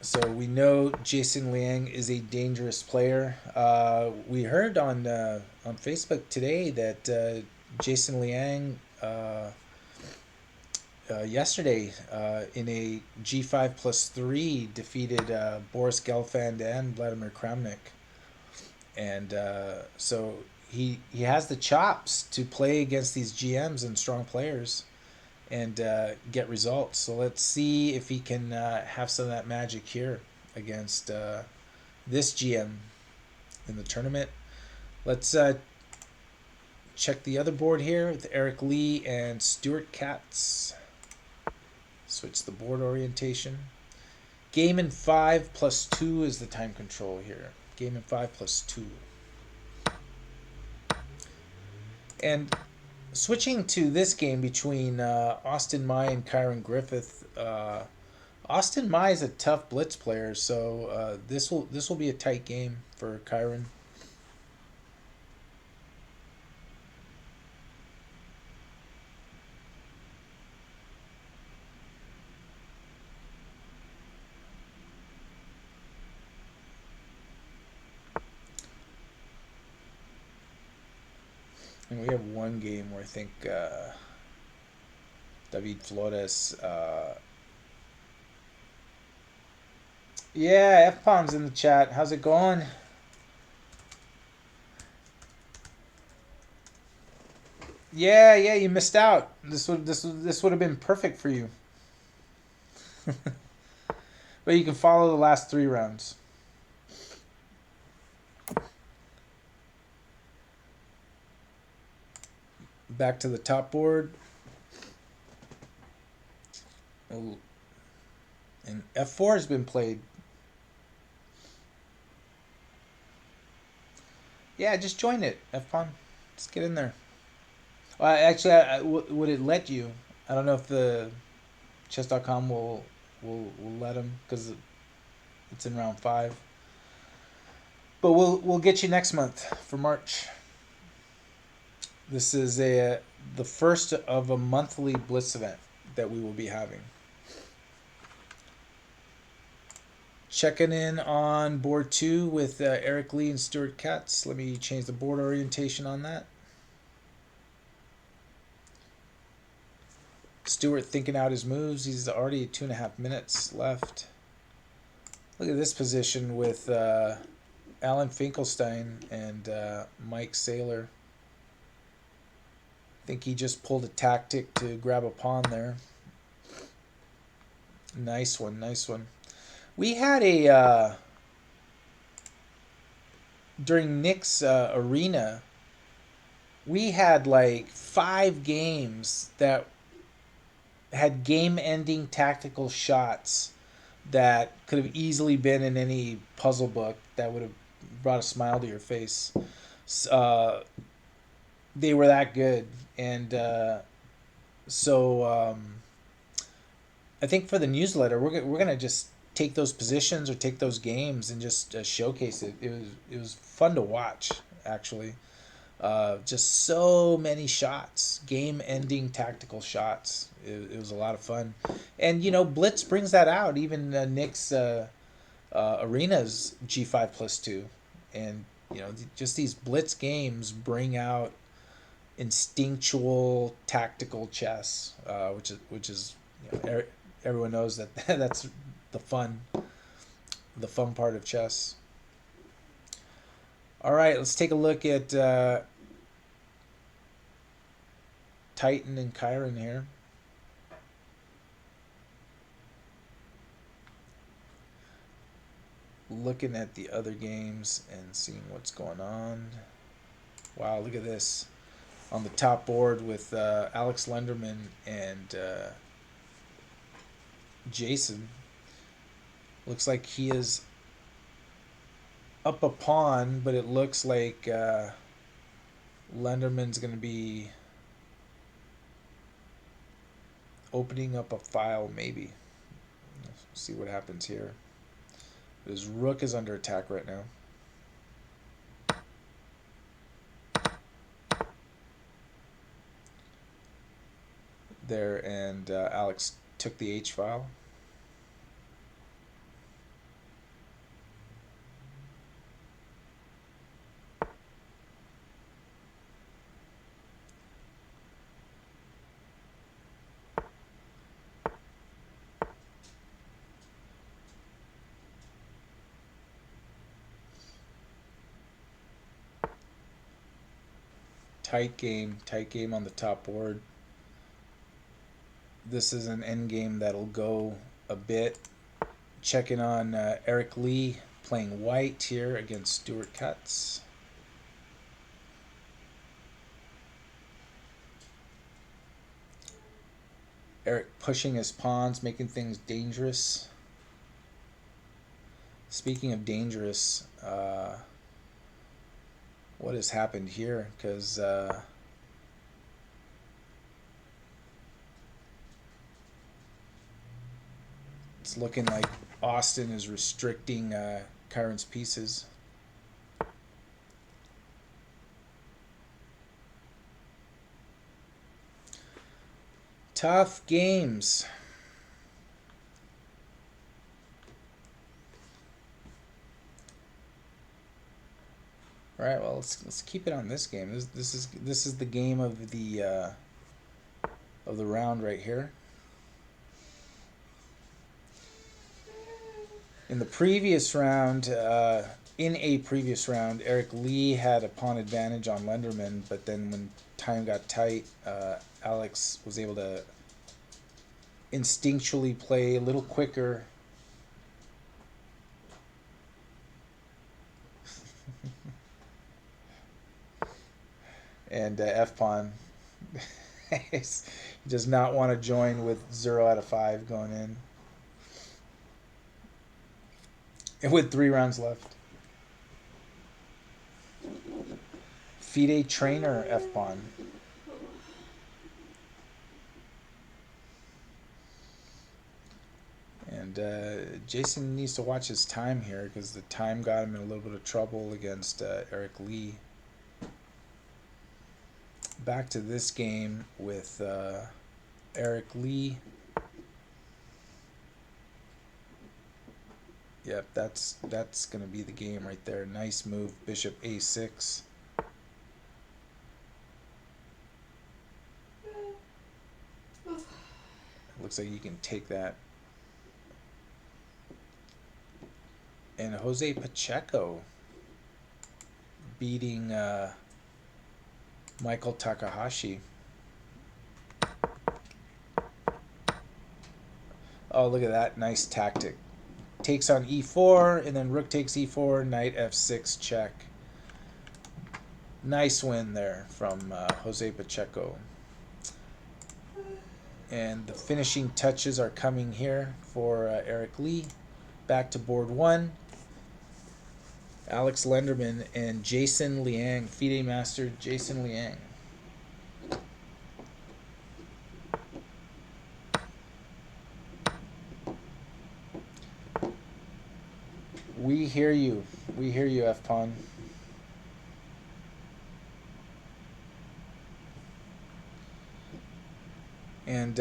So we know Jason Liang is a dangerous player. We heard on Facebook today that Jason Liang yesterday in a G5+3 defeated Boris Gelfand and Vladimir Kramnik, and so he has the chops to play against these GMs and strong players and get results. So let's see if he can have some of that magic here against this GM in the tournament. Let's check the other board here with Eric Lee and Stuart Katz. Switch the board orientation. Game in 5+2 is the time control here. Game in 5+2. And switching to this game between Austin Mai and Kyron Griffith, Austin Mai is a tough blitz player, so this will be a tight game for Kyron. And we have one game where I think David Flores. Yeah, F-Palm's in the chat. How's it going? Yeah, you missed out. This would have been perfect for you. But you can follow the last 3 rounds. Back to the top board. Oh. And F4 has been played. Yeah, just join it, F-Palm. Just get in there. Well, actually, would it let you? I don't know if the chess.com will let him, because it's in round 5. But we'll get you next month for March. This is the first of a monthly Blitz event that we will be having. Checking in on board 2 with Eric Lee and Stuart Katz. Let me change the board orientation on that. Stewart thinking out his moves. He's already 2.5 minutes left. Look at this position with Alan Finkelstein and Mike Saylor. I think he just pulled a tactic to grab a pawn there. Nice one, nice one. We had a during Nick's arena, we had like 5 games that had game-ending tactical shots that could have easily been in any puzzle book that would have brought a smile to your face. They were that good, and I think for the newsletter, we're gonna just take those positions or take those games and just showcase it. It was fun to watch, actually. Just so many shots, game-ending tactical shots. It was a lot of fun, and Blitz brings that out. Even Nick's Arena's G5+2, and just these Blitz games bring out instinctual tactical chess, which is everyone knows that that's the fun part of chess. All right, let's take a look at Titan and Chiron here. Looking at the other games and seeing what's going on. Wow, look at this. On the top board with Alex Lenderman and Jason. Looks like he is up a pawn, but it looks like Lenderman's going to be opening up a file, maybe. Let's see what happens here. His rook is under attack right now. There, and Alex took the H file. Tight game on the top board. This is an end game that'll go a bit. Checking on Eric Lee playing white here against Stuart Cutts. Eric pushing his pawns, making things dangerous. Speaking of dangerous, what has happened here? Because it's looking like Austin is restricting Chiron's pieces. Tough games. All right, well let's keep it on this game. This is the game of the round right here. In the previous round, Eric Lee had a pawn advantage on Lenderman, but then when time got tight, Alex was able to instinctually play a little quicker. And F-pawn. He does not want to join with 0 out of 5 going in. And with 3 rounds left. FIDE trainer F-pawn. And Jason needs to watch his time here because the time got him in a little bit of trouble against Eric Lee. Back to this game with Eric Lee. Yep, that's going to be the game right there. Nice move, bishop a6. looks like he can take that. And Jose Pacheco beating Michael Takahashi. Oh, look at that. Nice tactic. Takes on e4, and then rook takes e4, knight f6 check. Nice win there from Jose Pacheco. And the finishing touches are coming here for Eric Lee. Back to board 1. Alex Lenderman and Jason Liang, FIDE master Jason Liang. We hear you. We hear you, F-Pawn. And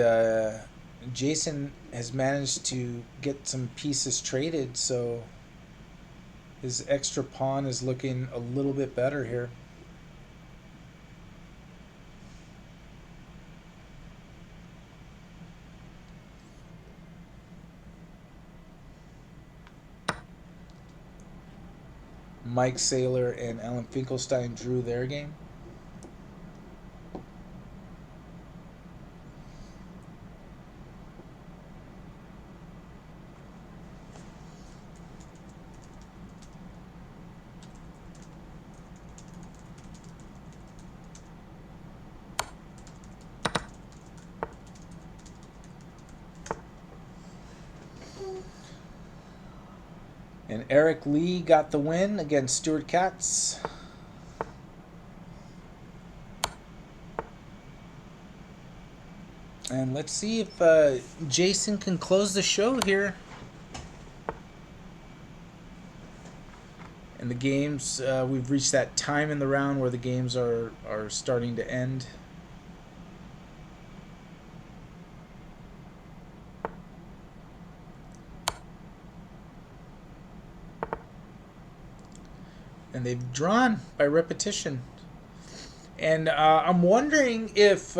Jason has managed to get some pieces traded, so his extra pawn is looking a little bit better here. Mike Saylor and Alan Finkelstein drew their game. And Eric Lee got the win against Stuart Katz. And let's see if Jason can close the show here. And the games, we've reached that time in the round where the games are starting to end. And they've drawn by repetition. And I'm wondering if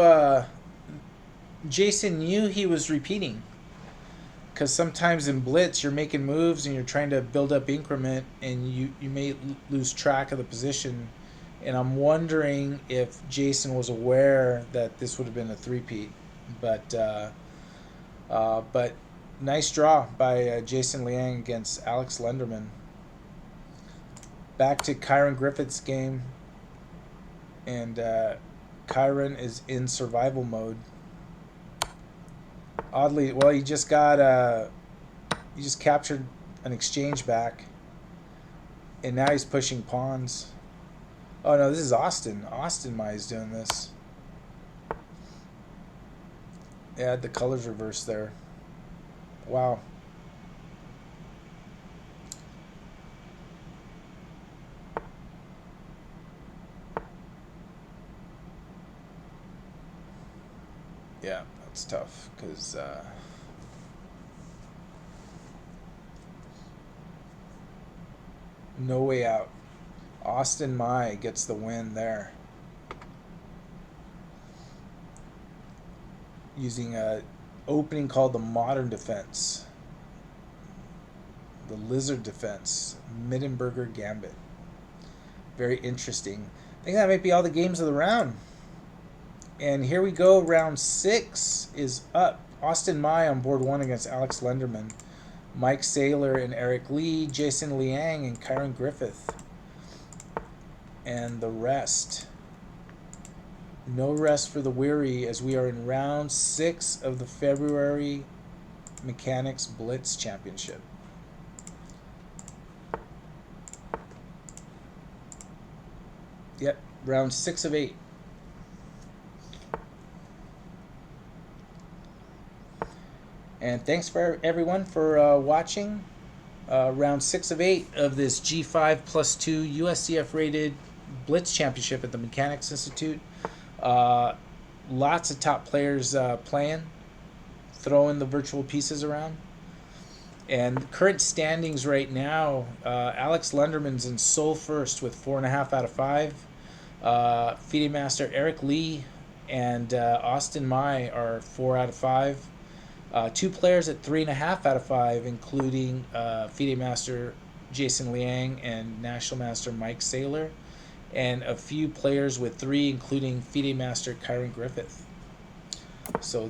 Jason knew he was repeating. Because sometimes in Blitz, you're making moves and you're trying to build up increment, and you may lose track of the position. And I'm wondering if Jason was aware that this would have been a three-peat. But nice draw by Jason Liang against Alex Lenderman. Back to Kyron Griffith's game, and Kyron is in survival mode. Oddly, well, he just captured an exchange back, and now he's pushing pawns. Oh no, this is Austin. Austin Mai is doing this. Yeah, the colors reversed there. Wow. Yeah, that's tough because no way out. Austin Mai gets the win there. Using a opening called the Modern Defense. The Lizard Defense. Mittenberger Gambit. Very interesting. I think that might be all the games of the round. And here we go. Round 6 is up. Austin Mai on board 1 against Alex Lenderman. Mike Saylor and Eric Lee. Jason Liang and Kyron Griffith. And the rest. No rest for the weary as we are in round 6 of the February Mechanics Blitz Championship. Yep, round 6 of 8. And thanks for everyone for watching round 6 of 8 of this G5 plus 2 USCF rated Blitz Championship at the Mechanics Institute. Lots of top players playing, throwing the virtual pieces around. And current standings right now, Alex Lenderman's in sole first with 4.5 out of 5. FIDE master Eric Lee and Austin Mai are 4 out of 5. Two players at 3.5 out of 5, including FIDE Master Jason Liang and National Master Mike Saylor, and a few players with 3, including FIDE Master Kyron Griffith. So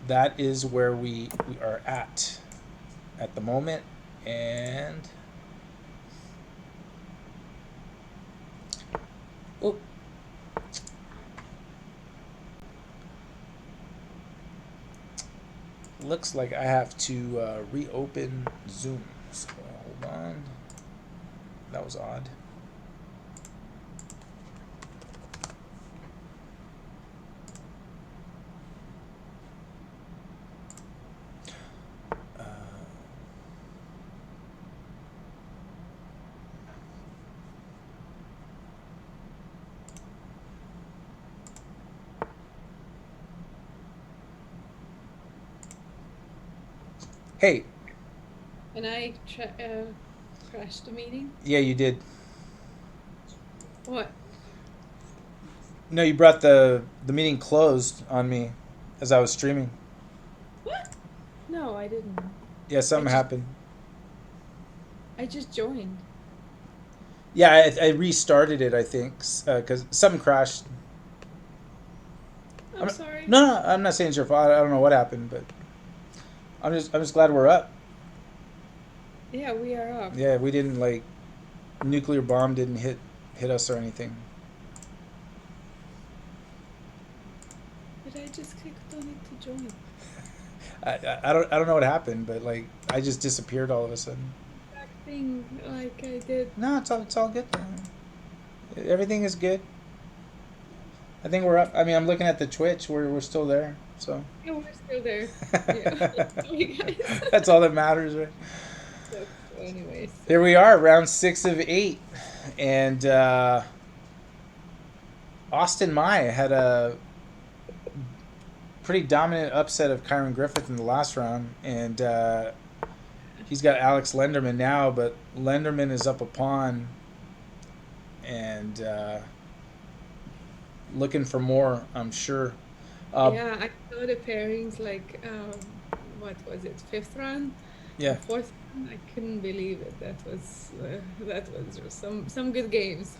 that is where we are at the moment. And oh, looks like I have to reopen Zoom. So hold on. That was odd. Hey. And I crashed the meeting. Yeah, you did. What? No, you brought the meeting closed on me as I was streaming. What? No, I didn't. Yeah, something happened. I just joined. Yeah, I restarted it, I think, because something crashed. I'm sorry. No, I'm not saying it's your fault. I don't know what happened, but I'm just glad we're up. Yeah, we are up. Yeah, we didn't nuclear bomb didn't hit us or anything. But I just clicked on it to join. I don't know what happened, but I just disappeared all of a sudden. Thing like I did. No, it's all good. Everything is good. I think we're up. I mean, I'm looking at the Twitch. We're still there. So. Yeah, we're still there. Yeah. Sorry, guys. That's all that matters, right? So, anyways. Here we are, round 6 of 8, and Austin Mai had a pretty dominant upset of Kyron Griffith in the last round, and he's got Alex Lenderman now, but Lenderman is up a pawn and looking for more, I'm sure. Yeah, I saw the pairings what was it, 5th round? Yeah. 4th round? I couldn't believe it. That was some good games.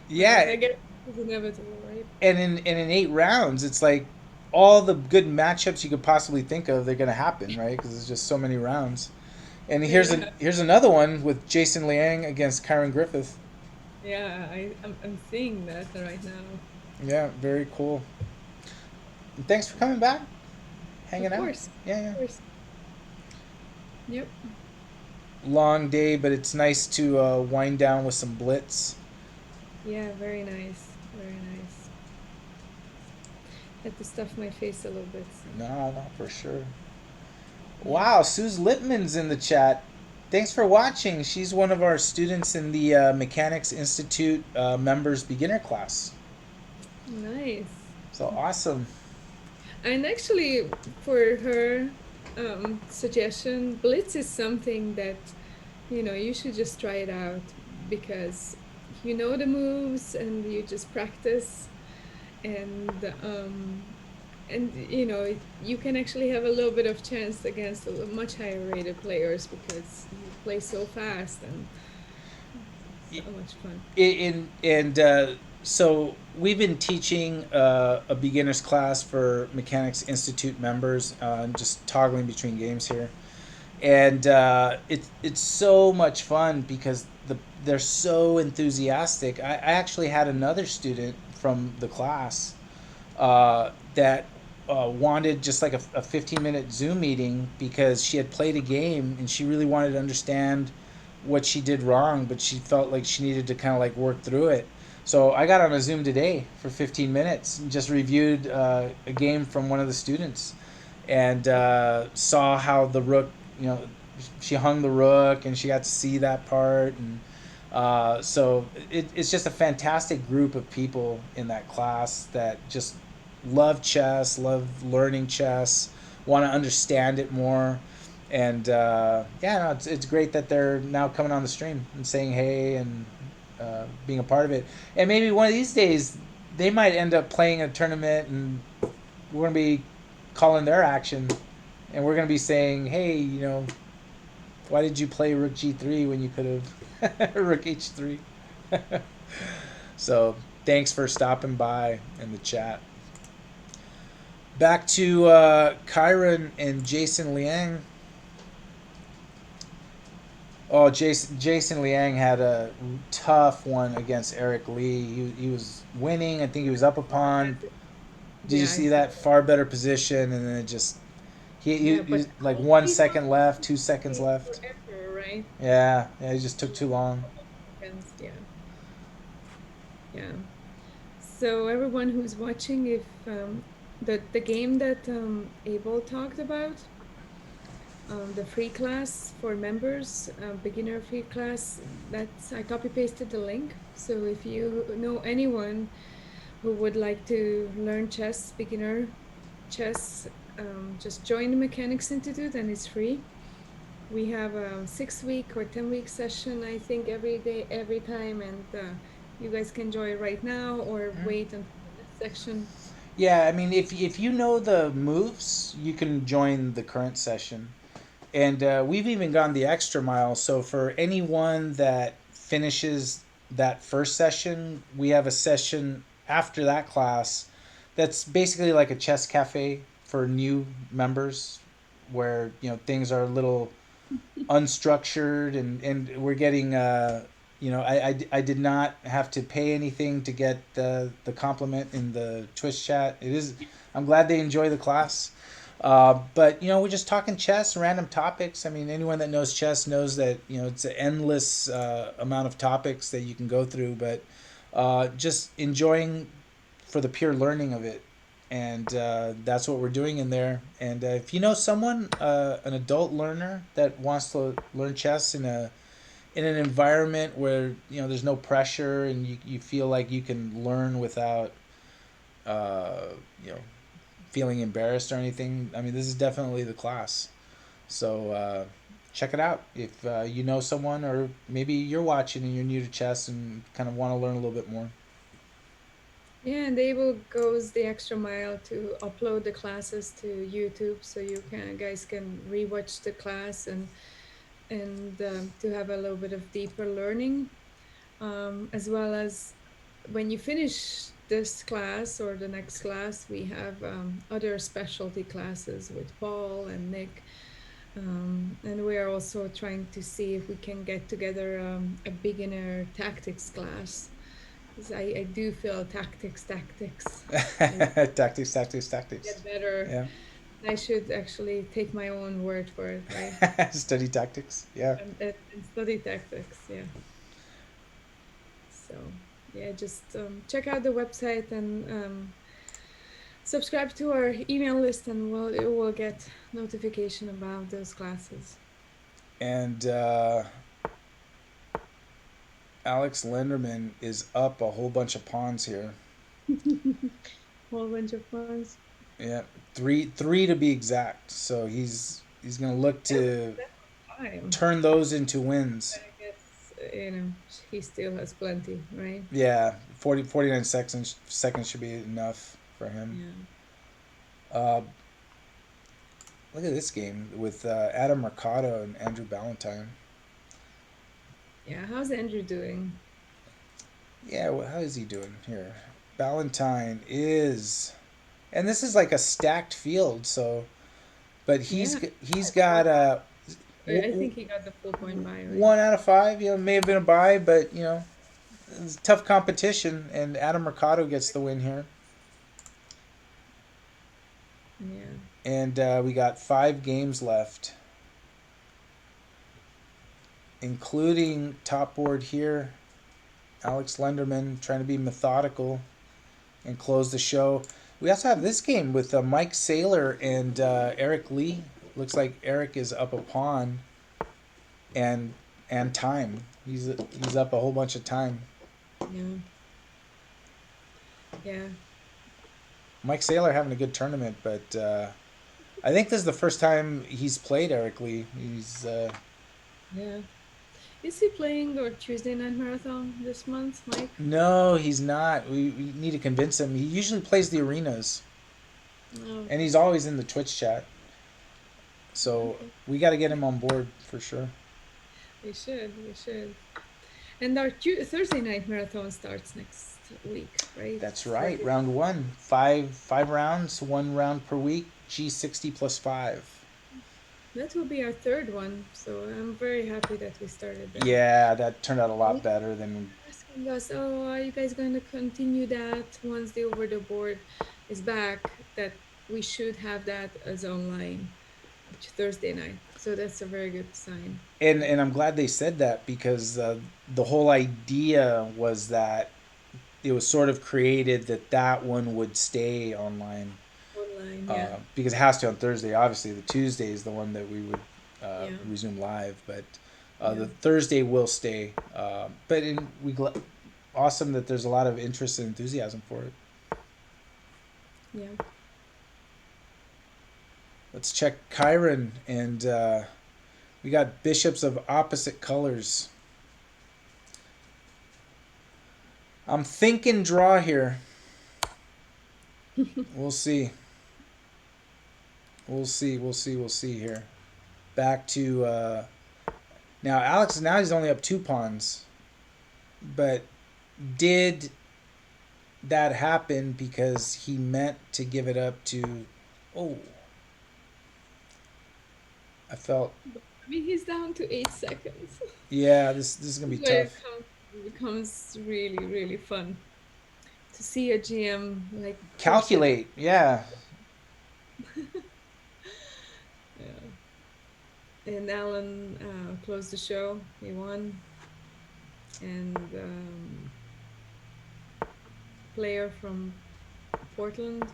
Yeah. I guess it's inevitable, right? And in 8 rounds, it's like all the good matchups you could possibly think of, they're going to happen, right? Because there's just so many rounds. And here's another one with Jason Liang against Kyron Griffith. Yeah, I'm seeing that right now. Yeah, very cool. And thanks for coming back, hanging out. Of course. Yeah. Of course. Yep. Long day, but it's nice to wind down with some Blitz. Yeah, very nice. Very nice. Had to stuff my face a little bit. No, for sure. Wow, Suze Lippman's in the chat. Thanks for watching. She's one of our students in the Mechanics Institute members beginner class. Nice. So awesome. And actually, for her suggestion, Blitz is something that, you should just try it out because you know the moves and you just practice and you can actually have a little bit of chance against much higher rated players because you play so fast and so much fun. So we've been teaching a beginner's class for Mechanics Institute members, just toggling between games here, and it's so much fun because they're so enthusiastic. I actually had another student from the class that wanted just like a 15-minute Zoom meeting because she had played a game and she really wanted to understand what she did wrong, but she felt like she needed to kind of work through it. So I got on a Zoom today for 15 minutes and just reviewed a game from one of the students and saw how the rook, she hung the rook and she got to see that part. And so it's just a fantastic group of people in that class that just love chess, love learning chess, want to understand it more. And it's great that they're now coming on the stream and saying hey and being a part of it. And maybe one of these days they might end up playing a tournament and we're going to be calling their action, and we're going to be saying, hey, why did you play Rook G3 when you could have Rook H3? So thanks for stopping by in the chat. Back to Kyron and Jason Liang. Oh, Jason Liang had a tough one against Eric Lee. He was winning. I think he was up a pawn. Did you Yeah, I see saw. that far better position? And then it just Yeah, he but like 1 second people left, 2 seconds take left. forever, right? Yeah, he just took too long. Seconds, yeah, yeah. So everyone who's watching, if the game that Abel talked about, the free class for members, beginner free class, that's I copy pasted the link. So if you know anyone who would like to learn chess, beginner chess, just join the Mechanics Institute and it's free. We have a 6 week or 10 week session, I think, every day, every time, and you guys can join right now or wait until the next section. Yeah, I mean, if you know the moves, you can join the current session. And we've even gone the extra mile. So for anyone that finishes that first session, we have a session after that class that's basically like a chess cafe for new members, where things are a little unstructured, and we're getting I did not have to pay anything to get the compliment in the Twitch chat. I'm glad they enjoy the class. But we're just talking chess, random topics. I mean, anyone that knows chess knows that it's an endless amount of topics that you can go through. But just enjoying for the pure learning of it, and that's what we're doing in there. And if you know someone, an adult learner that wants to learn chess in an environment where there's no pressure, and you feel like you can learn without uh, you know feeling embarrassed or anything, I mean, this is definitely the class. So check it out if you know someone, or maybe you're watching and you're new to chess and kind of want to learn a little bit more. Yeah, and Abel goes the extra mile to upload the classes to YouTube, so you guys can rewatch the class and to have a little bit of deeper learning, as well as when you finish this class or the next class, we have other specialty classes with Paul and Nick. And we are also trying to see if we can get together a beginner tactics class. 'Cause I do feel tactics. I need Tactics, tactics, to tactics. get better. Yeah. I should actually take my own word for it, right? Study tactics. Yeah. And study tactics, yeah. So, yeah, just check out the website and subscribe to our email list, and you will get notification about those classes. And Alex Lenderman is up a whole bunch of pawns here. Whole bunch of ones. Yeah, three to be exact. So he's gonna look to That's fine. turn those into wins. I guess he still has plenty, right? Yeah, 49 seconds should be enough for him. Yeah. Uh, Look at this game with Adam Mercado and Andrew Ballantyne. Yeah. How's Andrew doing? Yeah, well, how is he doing here? Ballantyne is, and this is like a stacked field. So, but Yeah. he's got a I think he got the full point buy, right? 1 out of 5. May have been a buy, but it's tough competition, and Adam Mercado gets the win here. Yeah. And we got 5 games left, including top board here. Alex Lenderman trying to be methodical and close the show. We also have this game with Mike Saylor and Eric Lee. Looks like Eric is up a pawn, and time. He's up a whole bunch of time. Yeah. Yeah. Mike Saylor having a good tournament, but I think this is the first time he's played Eric Lee. Yeah. Is he playing our Tuesday night marathon this month, Mike? No, he's not. We need to convince him. He usually plays the arenas. Oh, And he's always in the Twitch chat. So okay. we got to get him on board for sure. We should. We should. And our Thursday night marathon starts next week, right? That's right. Friday. Round one, five rounds, 1 round per week. G60 plus 5. That will be our third one, so I'm very happy that we started that. Yeah, that turned out a lot We better than. were asking us, oh, are you guys going to continue that once the over the board is back? That we should have that as online each Thursday night. So that's a very good sign. And I'm glad they said that because the whole idea was that it was sort of created that that one would stay online Online, yeah, because it has to on Thursday. Obviously, the Tuesday is the one that we would yeah, resume live, but yeah, the Thursday will stay. But awesome that there's a lot of interest and enthusiasm for it. yeah. Let's check Chiron, and we got bishops of opposite colors. I'm thinking draw here. We'll see. We'll see. We'll see. We'll see here. Back to now. Alex now he's only up 2 pawns, but did that happen because he meant to give it up to? Oh, I felt. I mean, he's down to 8 seconds. Yeah, this is gonna be Where tough. it becomes really, really fun to see a GM like push it. Calculate. Yeah. Yeah. And Alan closed the show. He won. And player from Portland.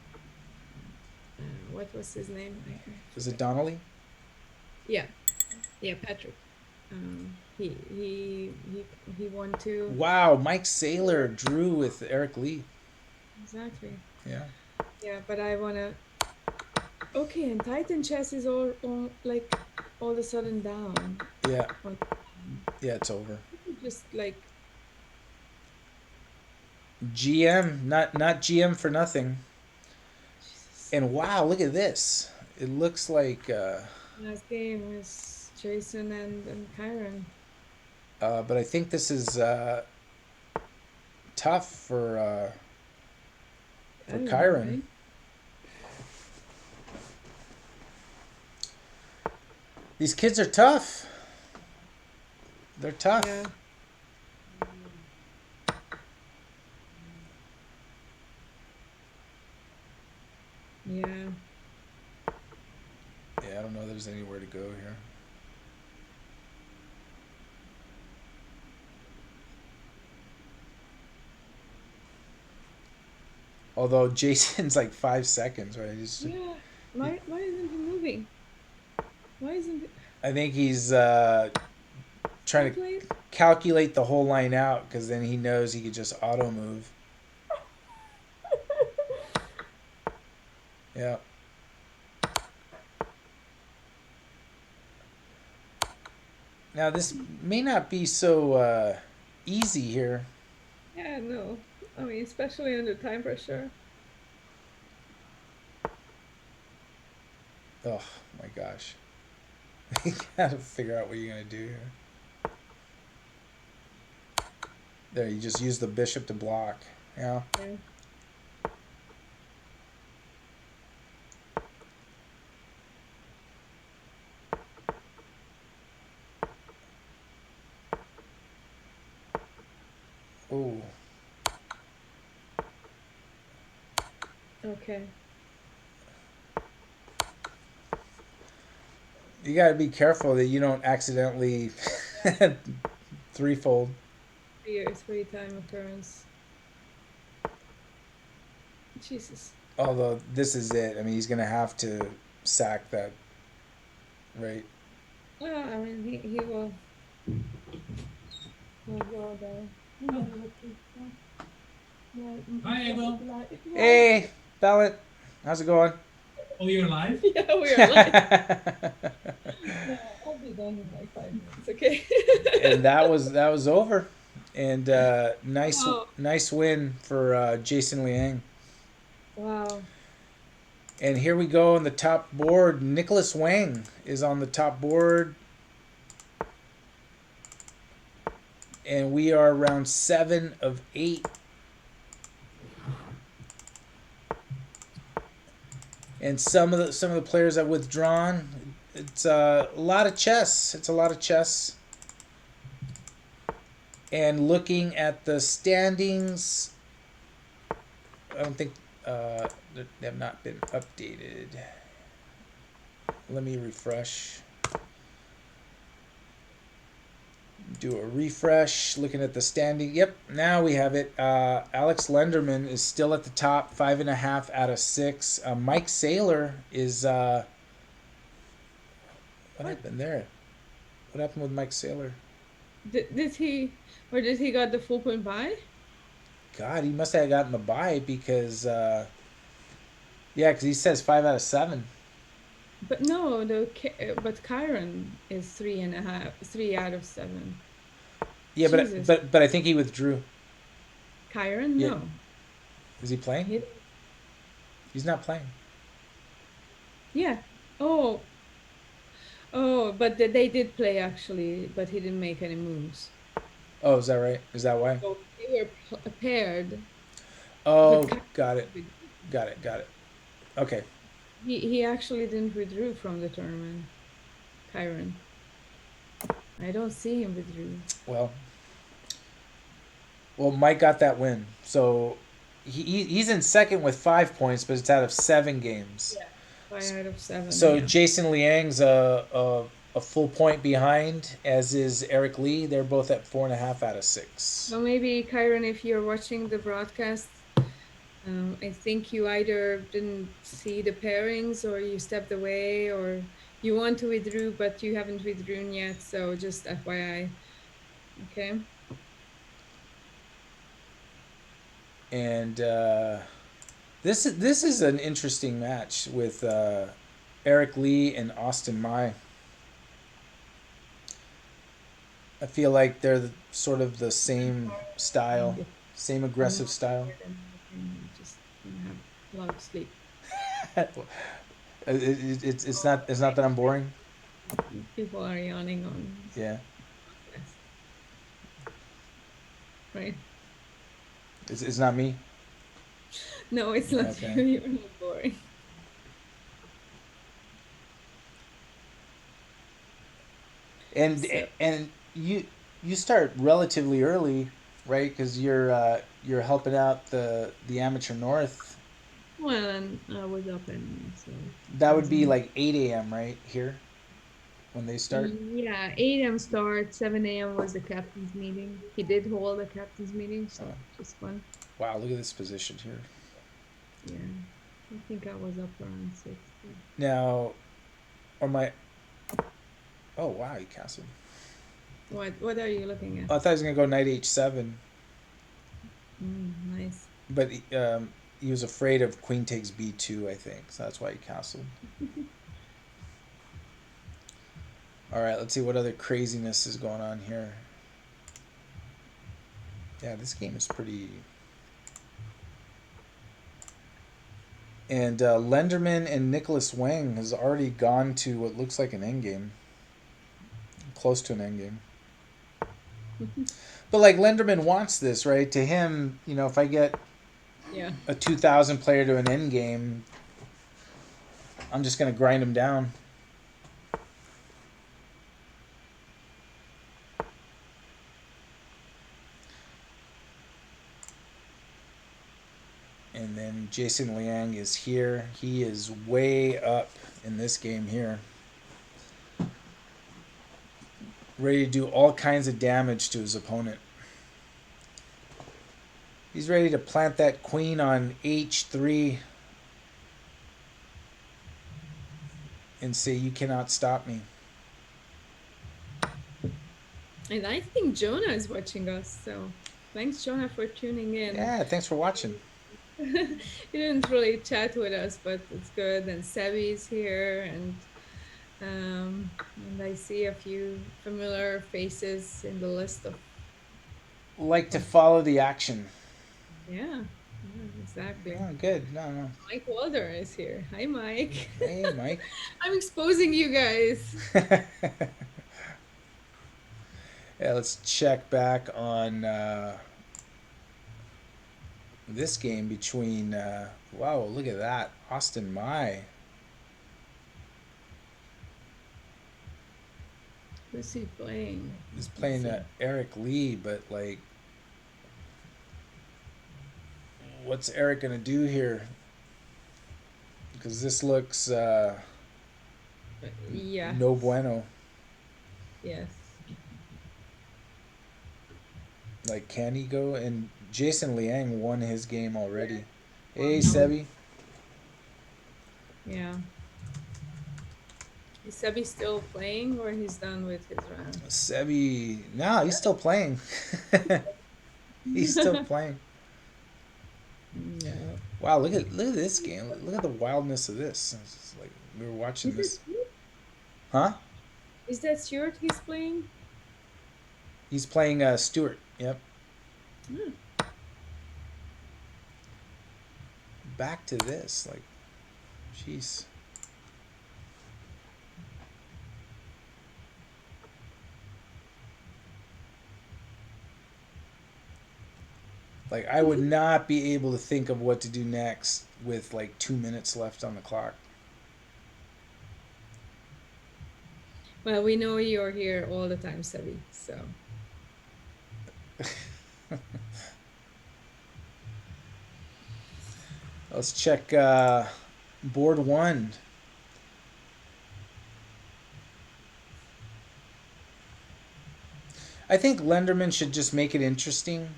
What was his name? I Is it forgot. Donnelly? Yeah, yeah, Patrick. He won too. Wow, Mike Saylor drew with Eric Lee. Exactly. Yeah. Yeah, but I wanna. Okay, and Titan chess is all like all of a sudden down. Yeah. On, Yeah, it's over. just like GM, not GM for nothing. Jesus. And wow, look at this. It looks like Last game was Jason and Kyron. but I think this is tough I for don't know, Chiron. right? These kids are tough. They're Yeah, tough. yeah. Yeah, I don't know if there's anywhere to go here. Although Jason's like 5 seconds, right? Yeah. Why isn't he moving? Why isn't it I think he's trying to calculate? calculate the whole line out because then he knows he could just auto move. Yeah. Now this may not be so easy here. Yeah, no. I mean, especially under time pressure. Oh my gosh. You gotta figure out what you're gonna do here. There, you just use the bishop to block. Yeah. Yeah. Oh. Okay. You gotta be careful that you don't accidentally threefold. Three time occurrence. Jesus. Although this is it. I mean, he's gonna have to sack that, right? Well, I mean, he will go there. Hi, Abel. Hey, Ballot, how's it going? Oh, you're live? Yeah, we are live. Yeah, I'll be done in like 5 minutes. Okay. And that was over, and Wow. nice win for Jason Liang. Wow. And here we go on the top board. Nicholas Wang is on the top board. And we are round 7 of 8. And some of the players have withdrawn. It's a lot of chess. It's a lot of chess. And looking at the standings, I don't think they have not been updated. Let me refresh. Do a refresh. Looking at the standing. Yep, now we have it. Alex Lenderman is still at the top, 5.5 out of 6. Mike Saylor is. What happened there? What happened with Mike Saylor? Did he got the full point buy? God, he must have gotten the bye because. Because he says 5 out of 7. But no, but Kyron is 3.5, 3 out of 7. Yeah, Jesus. but I think he withdrew. Kyron, Yeah. no. Is he playing? He's not playing. Yeah. Oh, but they did play actually, but he didn't make any moves. Oh, is that right? Is that why? So they were paired. Oh, But got it. Okay. He actually didn't withdraw from the tournament. Kyron. I don't see him withdrew. Well, Mike got that win. So he's in second with 5 points, but it's out of 7 games. Yeah, 5 out of 7. So yeah. Jason Liang's a full point behind, as is Eric Lee. They're both at 4.5 out of 6. So maybe Kyron, if you're watching the broadcast, I think you either didn't see the pairings or you stepped away or you want to withdraw but you haven't withdrawn yet, so just FYI. Okay. And this is an interesting match with Eric Lee and Austin Mai. I feel like they're sort of the same style, same aggressive style. Just have a lot of sleep. It's not that I'm boring. People are yawning on. Yeah. Right. It's not me. No, it's not Okay. you. You're not boring. And you start relatively early, right? Because you're helping out the amateur north. Well, and I was up and so. That would be like 8 a.m. right here, when they start. Yeah, 8 a.m. start. 7 a.m. was the captain's meeting. He did hold a captain's meeting, so just fun. Wow, look at this position here. Yeah, I think I was up around 6. Now, oh wow, he castled. What are you looking at? Oh, I thought he was gonna go knight h7, Nice. but he was afraid of queen takes b2, I think, so that's why he castled. All right, let's see what other craziness is going on here. Yeah, this game is pretty. And Lenderman and Nicholas Wang has already gone to what looks like an endgame, close to an endgame. But like Lenderman wants this, right? To him, if I get a 2,000 player to an endgame, I'm just gonna grind him down. And then Jason Liang is here. He is way up in this game here. Ready to do all kinds of damage to his opponent. He's ready to plant that queen on h3 and say, you cannot stop me. And I think Jonah is watching us, so thanks, Jonah, for tuning in. Yeah, thanks for watching. You didn't really chat with us, but it's good. And Sebi's here, and I see a few familiar faces in the list of. Like to follow the action. Yeah, exactly. Oh, good. No. Mike Walder is here. Hi, Mike. Hey, Mike. I'm exposing you guys. Yeah, let's check back on this game between. Wow, look at that. Austin Mai Who's he playing? is Let's playing see. Eric Lee, but like, what's Eric gonna do here? Because this looks Yeah. no bueno. Yes. Like, can he go? And Jason Liang won his game already. Well, Hey, no. Sebi. Yeah. Is Sebi still playing or he's done with his round? Sebi. No, he's still playing. He's still playing. No. Wow, look at this game. Look at the wildness of this. It's just like we were watching this. Huh? Is that Stuart he's playing? He's playing Stewart. Yep. Hmm. Back to this. Like, jeez. Like, I would not be able to think of what to do next with like 2 minutes left on the clock. Well, we know you're here all the time, Sebi, so. Let's check board one. I think Lenderman should just make it interesting.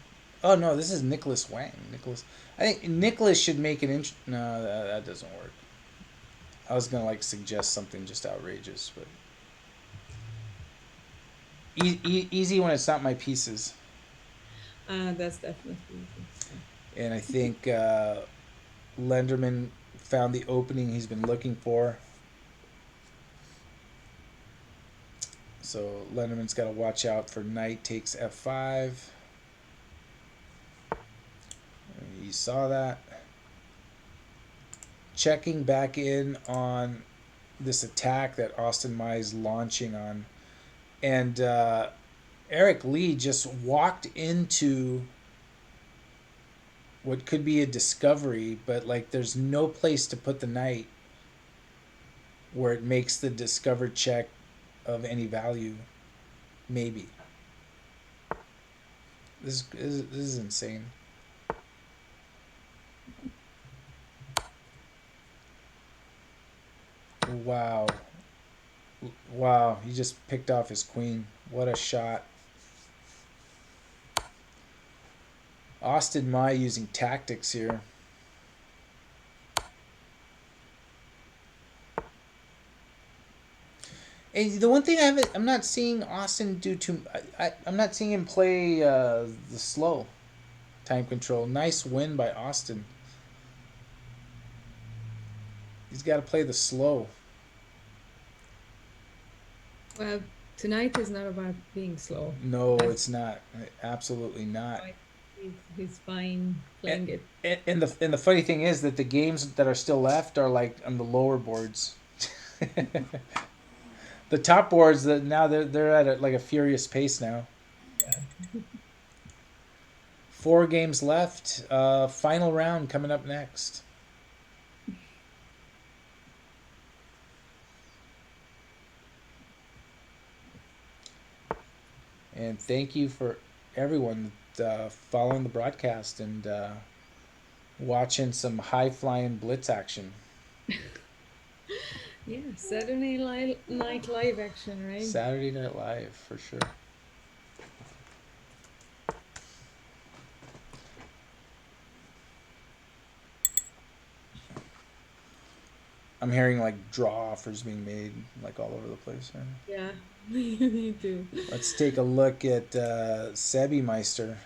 Oh no, this is Nicholas Wang. I think Nicholas should make it No, that doesn't work. I was gonna like suggest something just outrageous, but easy when it's not my pieces. That's definitely easy. And I think Lenderman found the opening he's been looking for. So Lenderman's got to watch out for knight takes f5. You saw that. Checking back in on this attack that Austin Mai is launching on. And Eric Lee just walked into what could be a discovery, but like there's no place to put the knight where it makes the discovered check of any value. Maybe. This is insane. Wow. Wow, he just picked off his queen. What a shot. Austin Mai using tactics here. And the one thing I'm not seeing Austin do too. I'm not seeing him play the slow time control. Nice win by Austin. He's got to play the slow. Well, tonight is not about being slow. No, it's not. Absolutely not. He's fine playing it. And the funny thing is that the games that are still left are like on the lower boards. The top boards that now they're at like a furious pace now. Yeah. 4 games left. Final round coming up next. And thank you for everyone following the broadcast and watching some high-flying Blitz action. Yeah, Saturday Night Live action, right? Saturday Night Live, for sure. I'm hearing like draw offers being made like all over the place. Right? Yeah, me too. Let's take a look at Sebi Meister.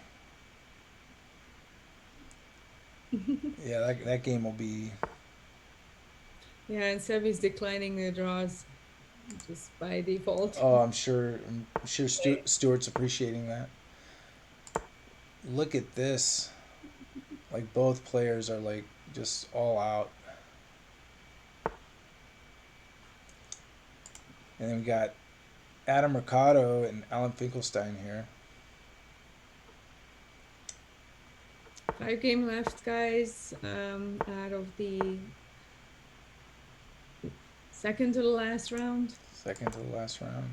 Yeah, that game will be. Yeah, and Sebi's declining the draws just by default. Oh, I'm sure Stuart's appreciating that. Look at this. Like both players are like just all out. And then we got Adam Mercado and Alan Finkelstein here. 5 game left, guys. Out of the second to the last round. Second to the last round.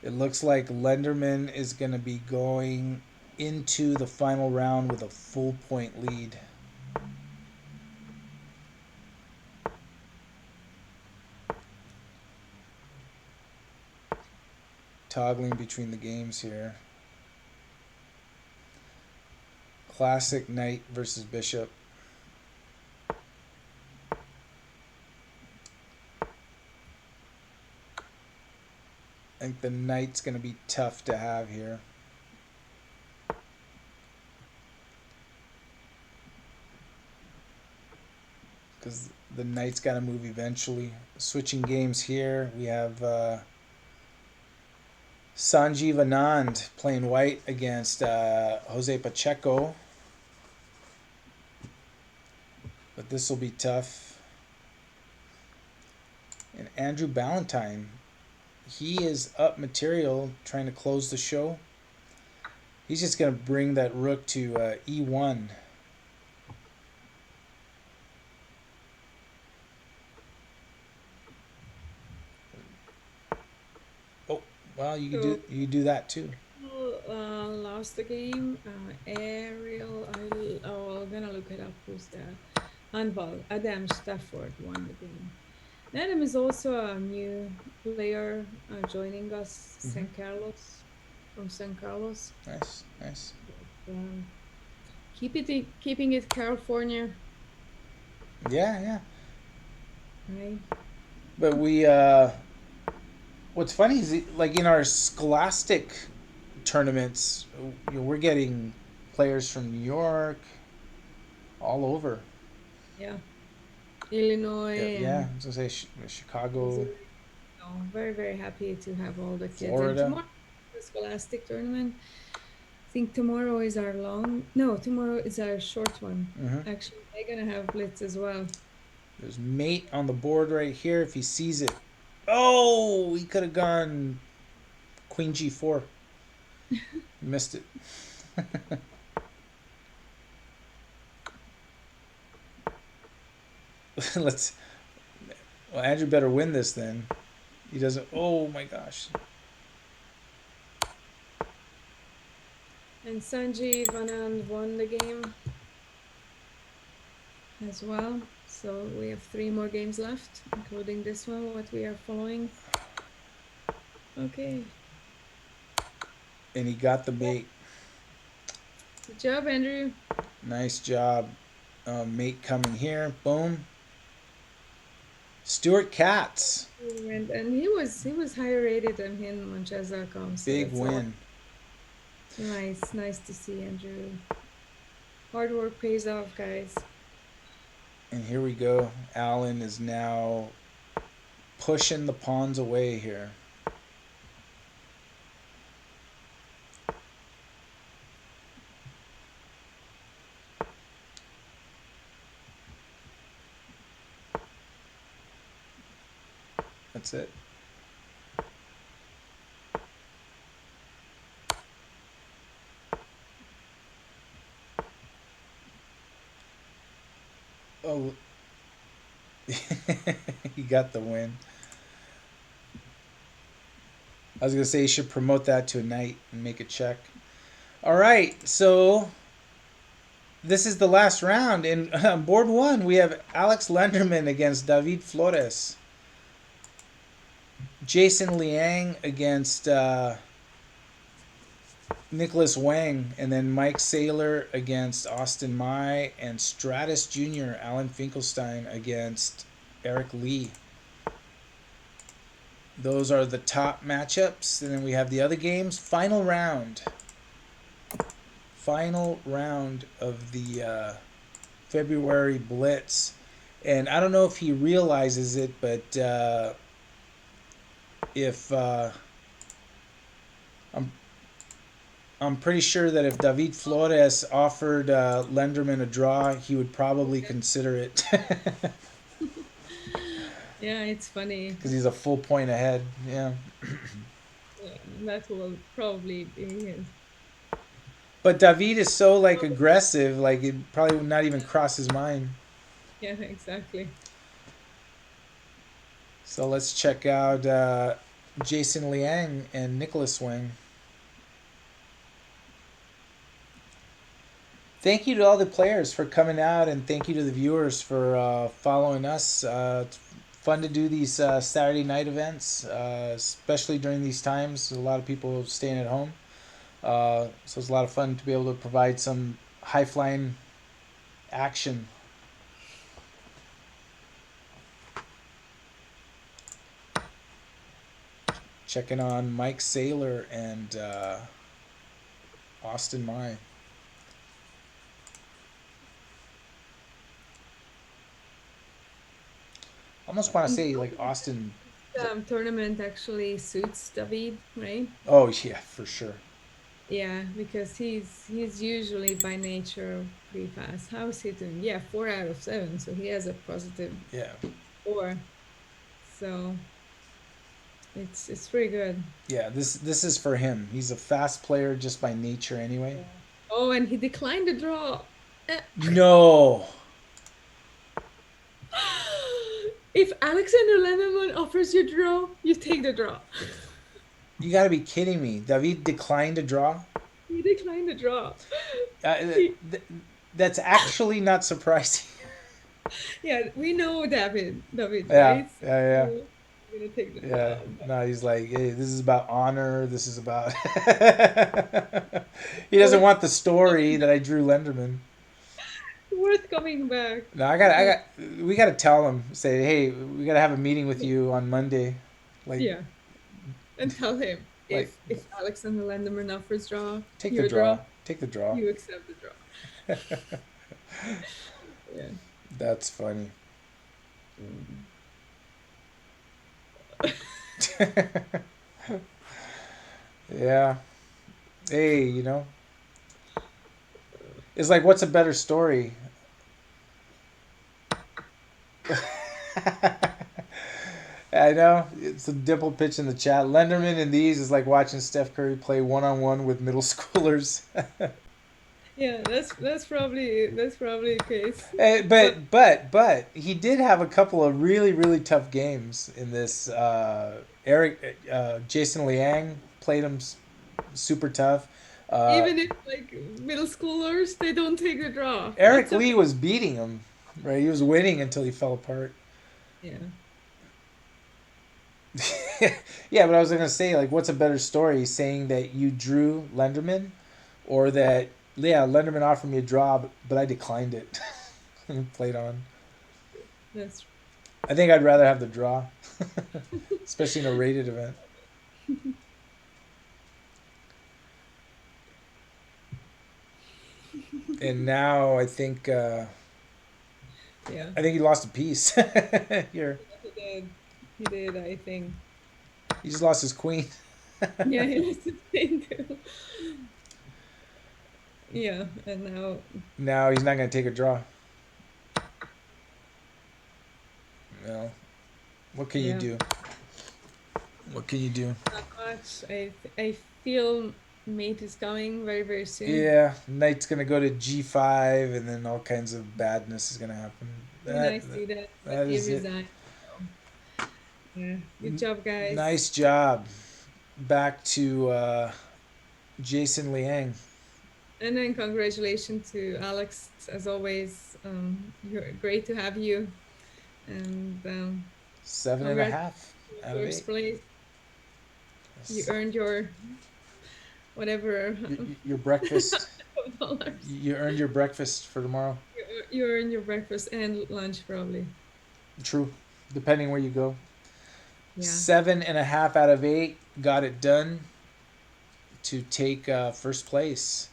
It looks like Lenderman is going to be going into the final round with a full point lead. Toggling between the games here. Classic Knight versus Bishop. I think the Knight's going to be tough to have here. Because the Knight's got to move eventually. Switching games here, we have Sanjeev Anand playing white against Jose Pacheco. But this will be tough. And Andrew Ballantyne, he is up material trying to close the show. He's just going to bring that rook to E1. Oh, well, you do that too. Lost the game. Ariel, I'm gonna look it up. Who's that? Handball. Adam Stafford won the game. Adam is also a new player joining us, San Carlos, from San Carlos. Nice, nice. Keeping it California. Yeah. Right. But we, what's funny is like in our Scholastic tournaments, we're getting players from New York, all over. Yeah. Illinois. Yeah, I was gonna say Chicago. Very, very happy to have all the kids. Florida. And tomorrow, the Scholastic tournament. I think tomorrow is our tomorrow is our short one. Actually, they're gonna have Blitz as well. There's mate on the board right here if he sees it. Oh, he could have gone Queen G4. Missed it. Well, Andrew better win this then. He doesn't. Oh my gosh. And Sanjeev Anand won the game as well. So we have 3 more games left, including this one, what we are following. Okay. And he got the mate. Good job, Andrew. Nice job. Mate coming here. Boom. Stuart Katz. And he was higher rated than him on chess.com. So Big win. Nice to see, Andrew. Hard work pays off, guys. And here we go. Alan is now pushing the pawns away here. That's it. Oh, he got the win. I was going to say you should promote that to a night and make a check. All right, so this is the last round. And on board 1, we have Alex Lenderman against David Flores. Jason Liang against Nicholas Wang, and then Mike Saylor against Austin Mai, and Stratus Jr. Alan Finkelstein against Eric Lee. Those are the top matchups, and then we have the other games. Final round of the February Blitz, and I don't know if he realizes it, but if I'm pretty sure that if David Flores offered Lenderman a draw, he would probably consider it Yeah, it's funny. because he's a full point ahead. Yeah. Yeah, that will probably be his. But David is so like aggressive, like it probably would not even cross his mind. Yeah, exactly. So let's check out Jason Liang and Nicholas Wang. Thank you to all the players for coming out, and thank you to the viewers for following us. It's fun to do these Saturday night events, especially during these times. A lot of people staying at home. So it's a lot of fun to be able to provide some high flying action. Checking on Mike Saylor and Austin Mai. Almost want to say like Austin. Tournament actually suits David, right? Oh yeah, for sure. Yeah, because he's usually by nature pretty fast. How is he doing? Yeah, 4 out of 7, so he has a positive Yeah, 4. So it's pretty good. yeah. This is for him. He's a fast player just by nature, anyway. Yeah. Oh, and he declined the draw. Eh. No, If Alexander Lenneman offers you draw, you take the draw. you got to be kidding me. David declined a draw. He declined the draw. Uh, He- th- that's actually not surprising. yeah, we know David, Yeah, right? yeah, So we're gonna take the yeah. draw. No, he's like, hey, this is about honor. This is about. He doesn't Worth, want the story that I drew Lenderman. worth coming back. No, we got to tell him. Say, hey, we got to have a meeting with you on Monday. Like, Yeah, and tell him like, if Alexander Lendeman offers draw, take you the draw, draw. Take the draw. you accept the draw. Yeah. That's funny. Yeah. Hey, it's like, what's a better story? I know it's a dimple pitch in the chat. Lenderman in these is like watching Steph Curry play one-on-one with middle schoolers. Yeah, that's probably the case. But he did have a couple of really really tough games in this. Jason Liang played him super tough. Even if like middle schoolers, they don't take the draw. Eric That's Lee was beating him, right? He was winning until he fell apart. yeah. Yeah, but I was gonna say, like, what's a better story? Saying that you drew Lenderman, or that Lenderman offered me a draw, but I declined it and played on. That's I think I'd rather have the draw, especially in a rated event. And now yeah. I think he lost a piece here. He did. He did. I think. He just lost his queen. Yeah, he lost his thing too. Yeah, and now Now he's not gonna take a draw. Well, what can you yeah, do? What can you do? not much. I feel mate is coming very very soon. Yeah, knight's gonna go to g5, and then all kinds of badness is gonna happen. And I see that, but that he is it. resigned. So, yeah, good job, guys. Nice job. Back to Jason Liang. And then congratulations to Alex, as always. You're great to have you. And 7.5 out of first 8. place. You earned your whatever Your breakfast. dollars. You earned your breakfast for tomorrow. You earned your breakfast and lunch probably. True, depending where you go. Yeah. 7.5 out of 8 got it done to take first place.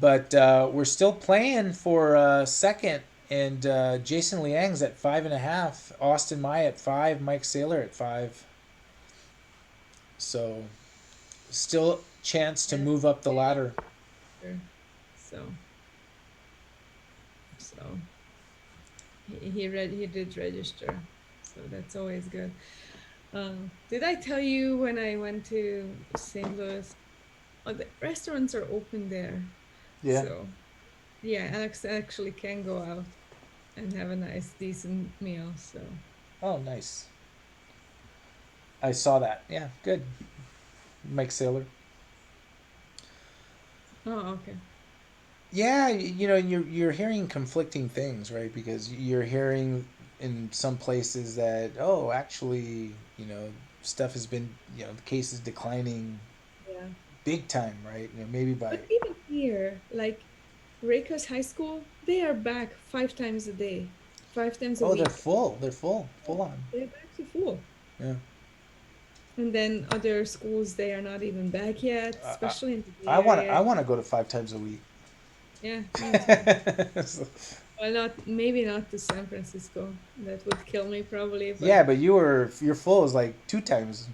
But we're still playing for second, and Jason Liang's at 5.5, Austin Mai at 5, Mike Saylor at 5. So still chance to Yeah. move up the ladder. Sure. So he did register, so that's always good. Did I tell you when I went to St. Louis? Oh, the restaurants are open there, Yeah. so yeah, Alex actually can go out and have a nice, decent meal. So Oh, nice. I saw that. Yeah, good. Mike Saylor. oh, okay, Yeah, you're hearing conflicting things, right? Because you're hearing in some places that actually, stuff has been, the case is declining yeah. big time, right? Maybe by But even here, like Racos High School, they are back 5 times a day, 5 times a oh, they're week. full. They're full on. They're back to full. Yeah. And then other schools, they are not even back yet, I I, especially in the Bay I Area. want to go to 5 times a week. Yeah, me too. So- Well, not maybe not to San Francisco. That would kill me probably, yeah, but but your full is like 2 times,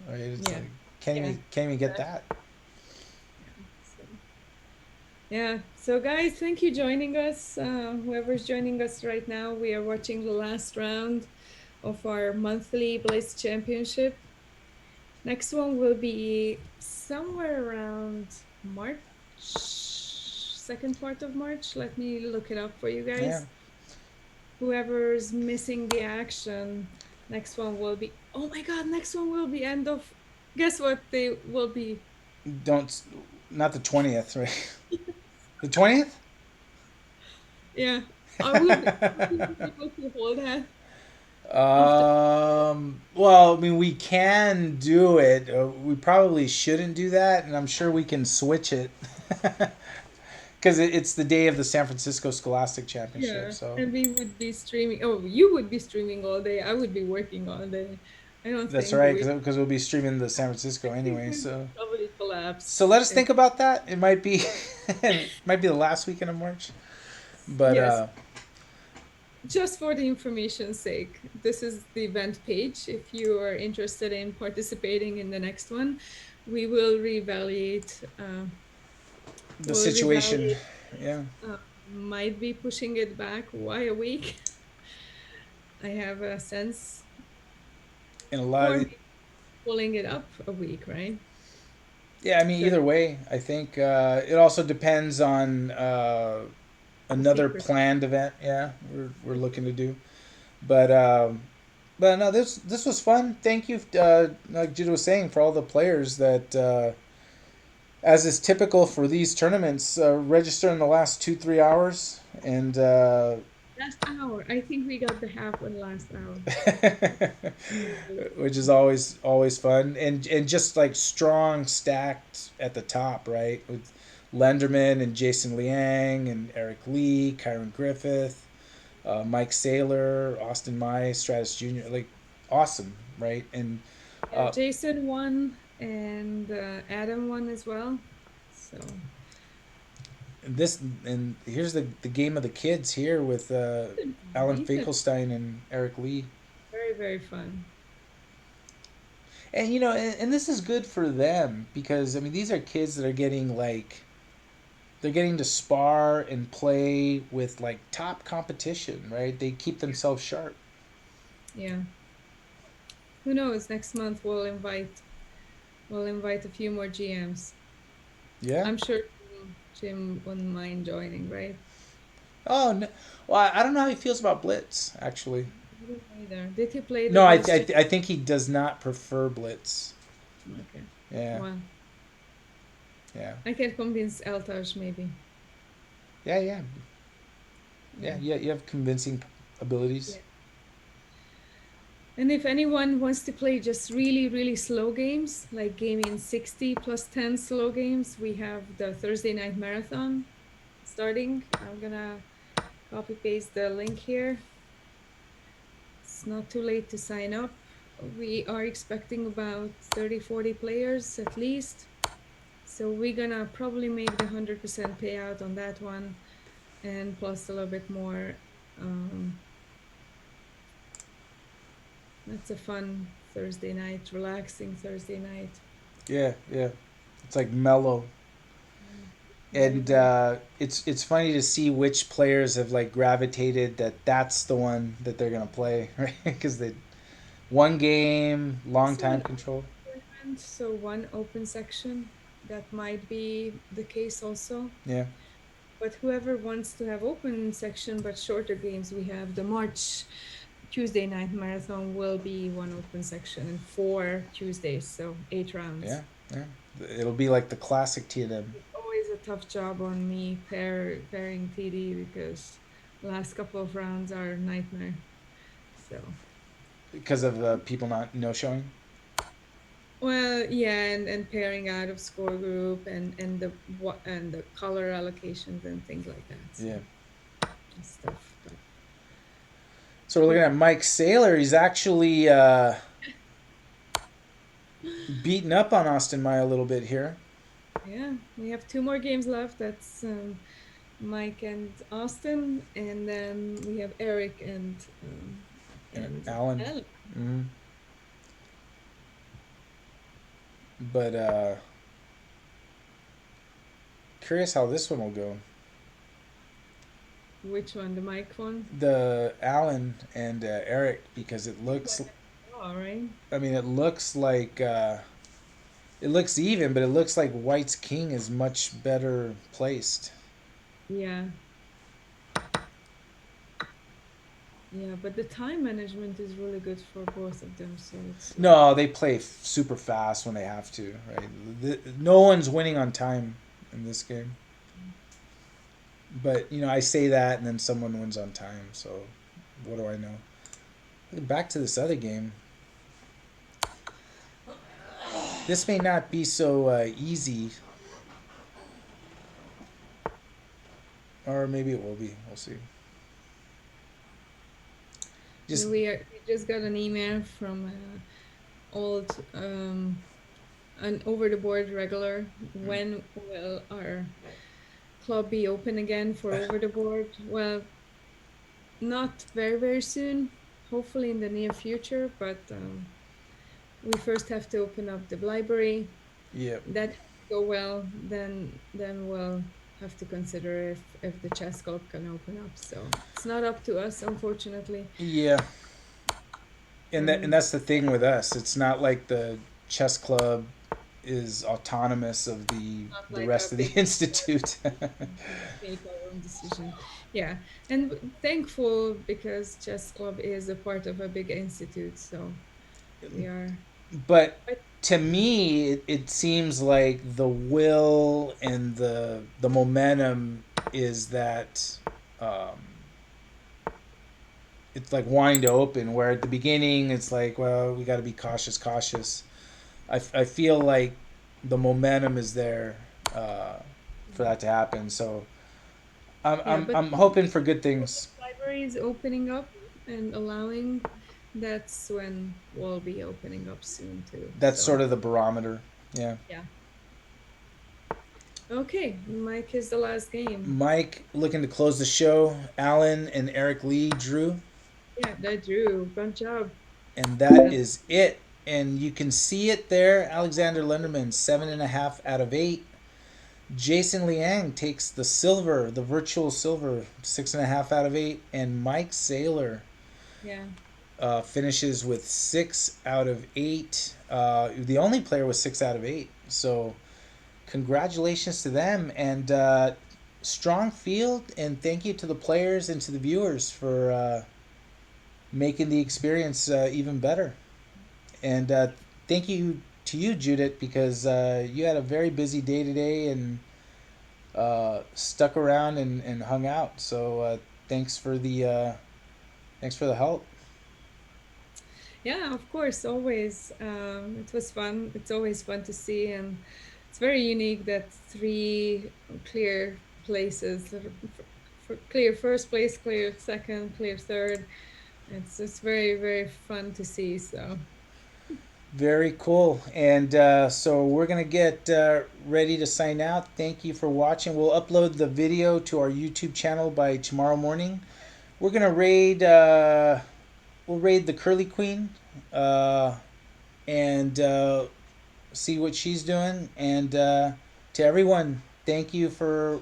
right? It's yeah, like yeah, can't even get exactly. that. Yeah. So yeah, so guys, thank you joining us. Whoever's joining us right now, we are watching the last round of our monthly Blitz Championship. Next one will be somewhere around March, second part of March. Let me look it up for you Yeah. guys. Whoever's missing the action, next one will be, oh my god, next one will be end of, guess what they will be? Don't not the 20th, right? The 20th? Yeah, I will be able to hold that after. Well, I mean, we can do it. We probably shouldn't do that, and I'm sure we can switch it because it's the day of the San Francisco Scholastic Championship. Yeah, So and we would be streaming. Oh, you would be streaming all day. I would be working all day. I don't that's think right, we. because we'll be streaming the San I Francisco think anyway. we'd So probably collapse. let us If think about that. It might be it might be the last weekend of March, but yes, just for the information's sake, this is the event page. If you are interested in participating in the next one, we will reevaluate. the We'll situation, reevaluate. yeah, Might be pushing it back. Why a week? I have a sense, in a lot or of the, maybe pulling it up a week, right? yeah. I mean, So either way, I think it also depends on the another secret. planned event. Yeah, we're looking to do, but no, this was fun. Thank you, like Judah was saying, for all the players that, as is typical for these tournaments, register in the last 2-3 hours, and Last hour. I think we got the half one last hour. which is always fun, and just like strong stacked at the top, right? With Lenderman and Jason Liang and Eric Lee, Kyron Griffith, Mike Saylor, Austin Mai, Stratus Jr. Like awesome, right? And Yeah, Jason won and Adam won as well. So this and here's the game of the kids here with Alan these are Finkelstein and Eric Lee. very, very fun. And and this is good for them because I mean these are kids that are getting like they're getting to spar and play with like top competition, right? They keep themselves sharp. Yeah. Who knows? Next month we'll invite a few more GMs. Yeah. I'm sure Jim wouldn't mind joining, right? Oh no. Well, I don't know how he feels about Blitz actually. I don't know either. Did he play the No, Blitz? I think he does not prefer Blitz. Okay. Yeah. Well, Yeah. I can convince Eltaj maybe. Yeah. Yeah. Yeah. Yeah. Yeah. You have convincing abilities. Yeah. And if anyone wants to play just really, really slow games, like gaming 60 plus 10 slow games, we have the Thursday night marathon starting. I'm gonna copy paste the link here. It's not too late to sign up. We are expecting about 30, 40 players at least. So we're gonna probably make the 100% payout on that one and plus a little bit more. That's a fun Thursday night, relaxing Thursday night. Yeah, yeah. It's like mellow. Very, And very. it's funny to see which players have like gravitated that that's the one that they're gonna play, right? Because they one game, long Also time an control. tournament, so one open section. That might be the case also. Yeah, But whoever wants to have open section but shorter games, we have the March Tuesday night marathon will be one open section and 4 Tuesdays, so 8 rounds. yeah, yeah. It'll be like the classic TNM It's always a tough job on me pairing TD because last couple of rounds are a nightmare. So because of people not no showing. well, yeah, and pairing out of score group and the what and the color allocations and things like that. So Yeah. it's tough, but So we're looking yeah. at Mike Saylor. He's actually beating up on Austin Mai a little bit here. Yeah, we have two more games left. That's Mike and Austin, and then we have Eric and Alan. Ellen. Mm-hmm. But curious how this one will go. Which one? The Mike one? The Alan and Eric, because it looks. All right. I mean, it looks like it looks even, but it looks like White's king is much better placed. Yeah. Yeah, but the time management is really good for both of them, so it's No, they play super fast when they have to. Right? No one's winning on time in this game. But I say that, and then someone wins on time. So what do I know? Back to this other game. This may not be so easy, or maybe it will be. We'll see. Just we just got an email from old an over the board regular. When will our club be open again for over the board? Well, not very, very soon. Hopefully in the near future, but we first have to open up the library. yeah, That go well, then we'll have to consider if the chess club can open up. So it's not up to us, unfortunately. yeah, and And that's the thing with us. It's not like the chess club is autonomous of not the like a rest of the big institute. make our own decision. Yeah, and thankful because chess club is a part of a big institute, so we are. But But to me, it seems like the will and the momentum is that um, it's like wanting to open. Where at the beginning, it's like, well, we got to be cautious, cautious. I feel like the momentum is there for that to happen. So yeah, but I'm hoping for good things. libraries opening up and allowing, that's when we'll be opening up soon too. That's So sort of the barometer. Yeah. yeah. Okay, Mike is the last game. Mike looking to close the show. Alan and Eric Lee drew, Yeah, that drew. Good job. and that That is it. And you can see it there. Alexander Lenderman, 7.5 out of 8. Jason Liang takes the silver, the virtual silver, 6.5 out of 8. And Mike Saylor yeah. finishes with 6 out of 8. The only player was 6 out of 8. So congratulations to them, and strong field, and thank you to the players and to the viewers for making the experience even better. And thank you to you, Judith, because you had a very busy day today and stuck around and hung out. So thanks for the help. Yeah, of course, always. It was fun. It's always fun to see, and it's very unique that three clear places, for clear first place, clear second, clear third. It's just very, very fun to see. So, Very cool. And so we're going to get ready to sign out. Thank you for watching. We'll upload the video to our YouTube channel by tomorrow morning. We're going to we'll raid the Curly Queen. And see what she's doing. And to everyone, thank you for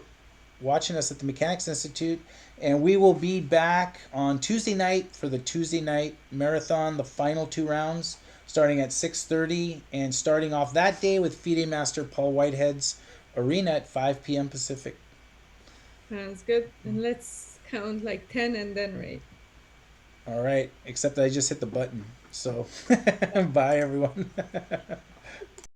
watching us at the Mechanics Institute. And we will be back on Tuesday night for the Tuesday night marathon, the final 2 rounds, starting at 6:30 and starting off that day with FIDE Master Paul Whitehead's arena at 5 p.m. Pacific. Sounds good. And let's count like 10 and then rate. All right, except I just hit the button. So bye, everyone.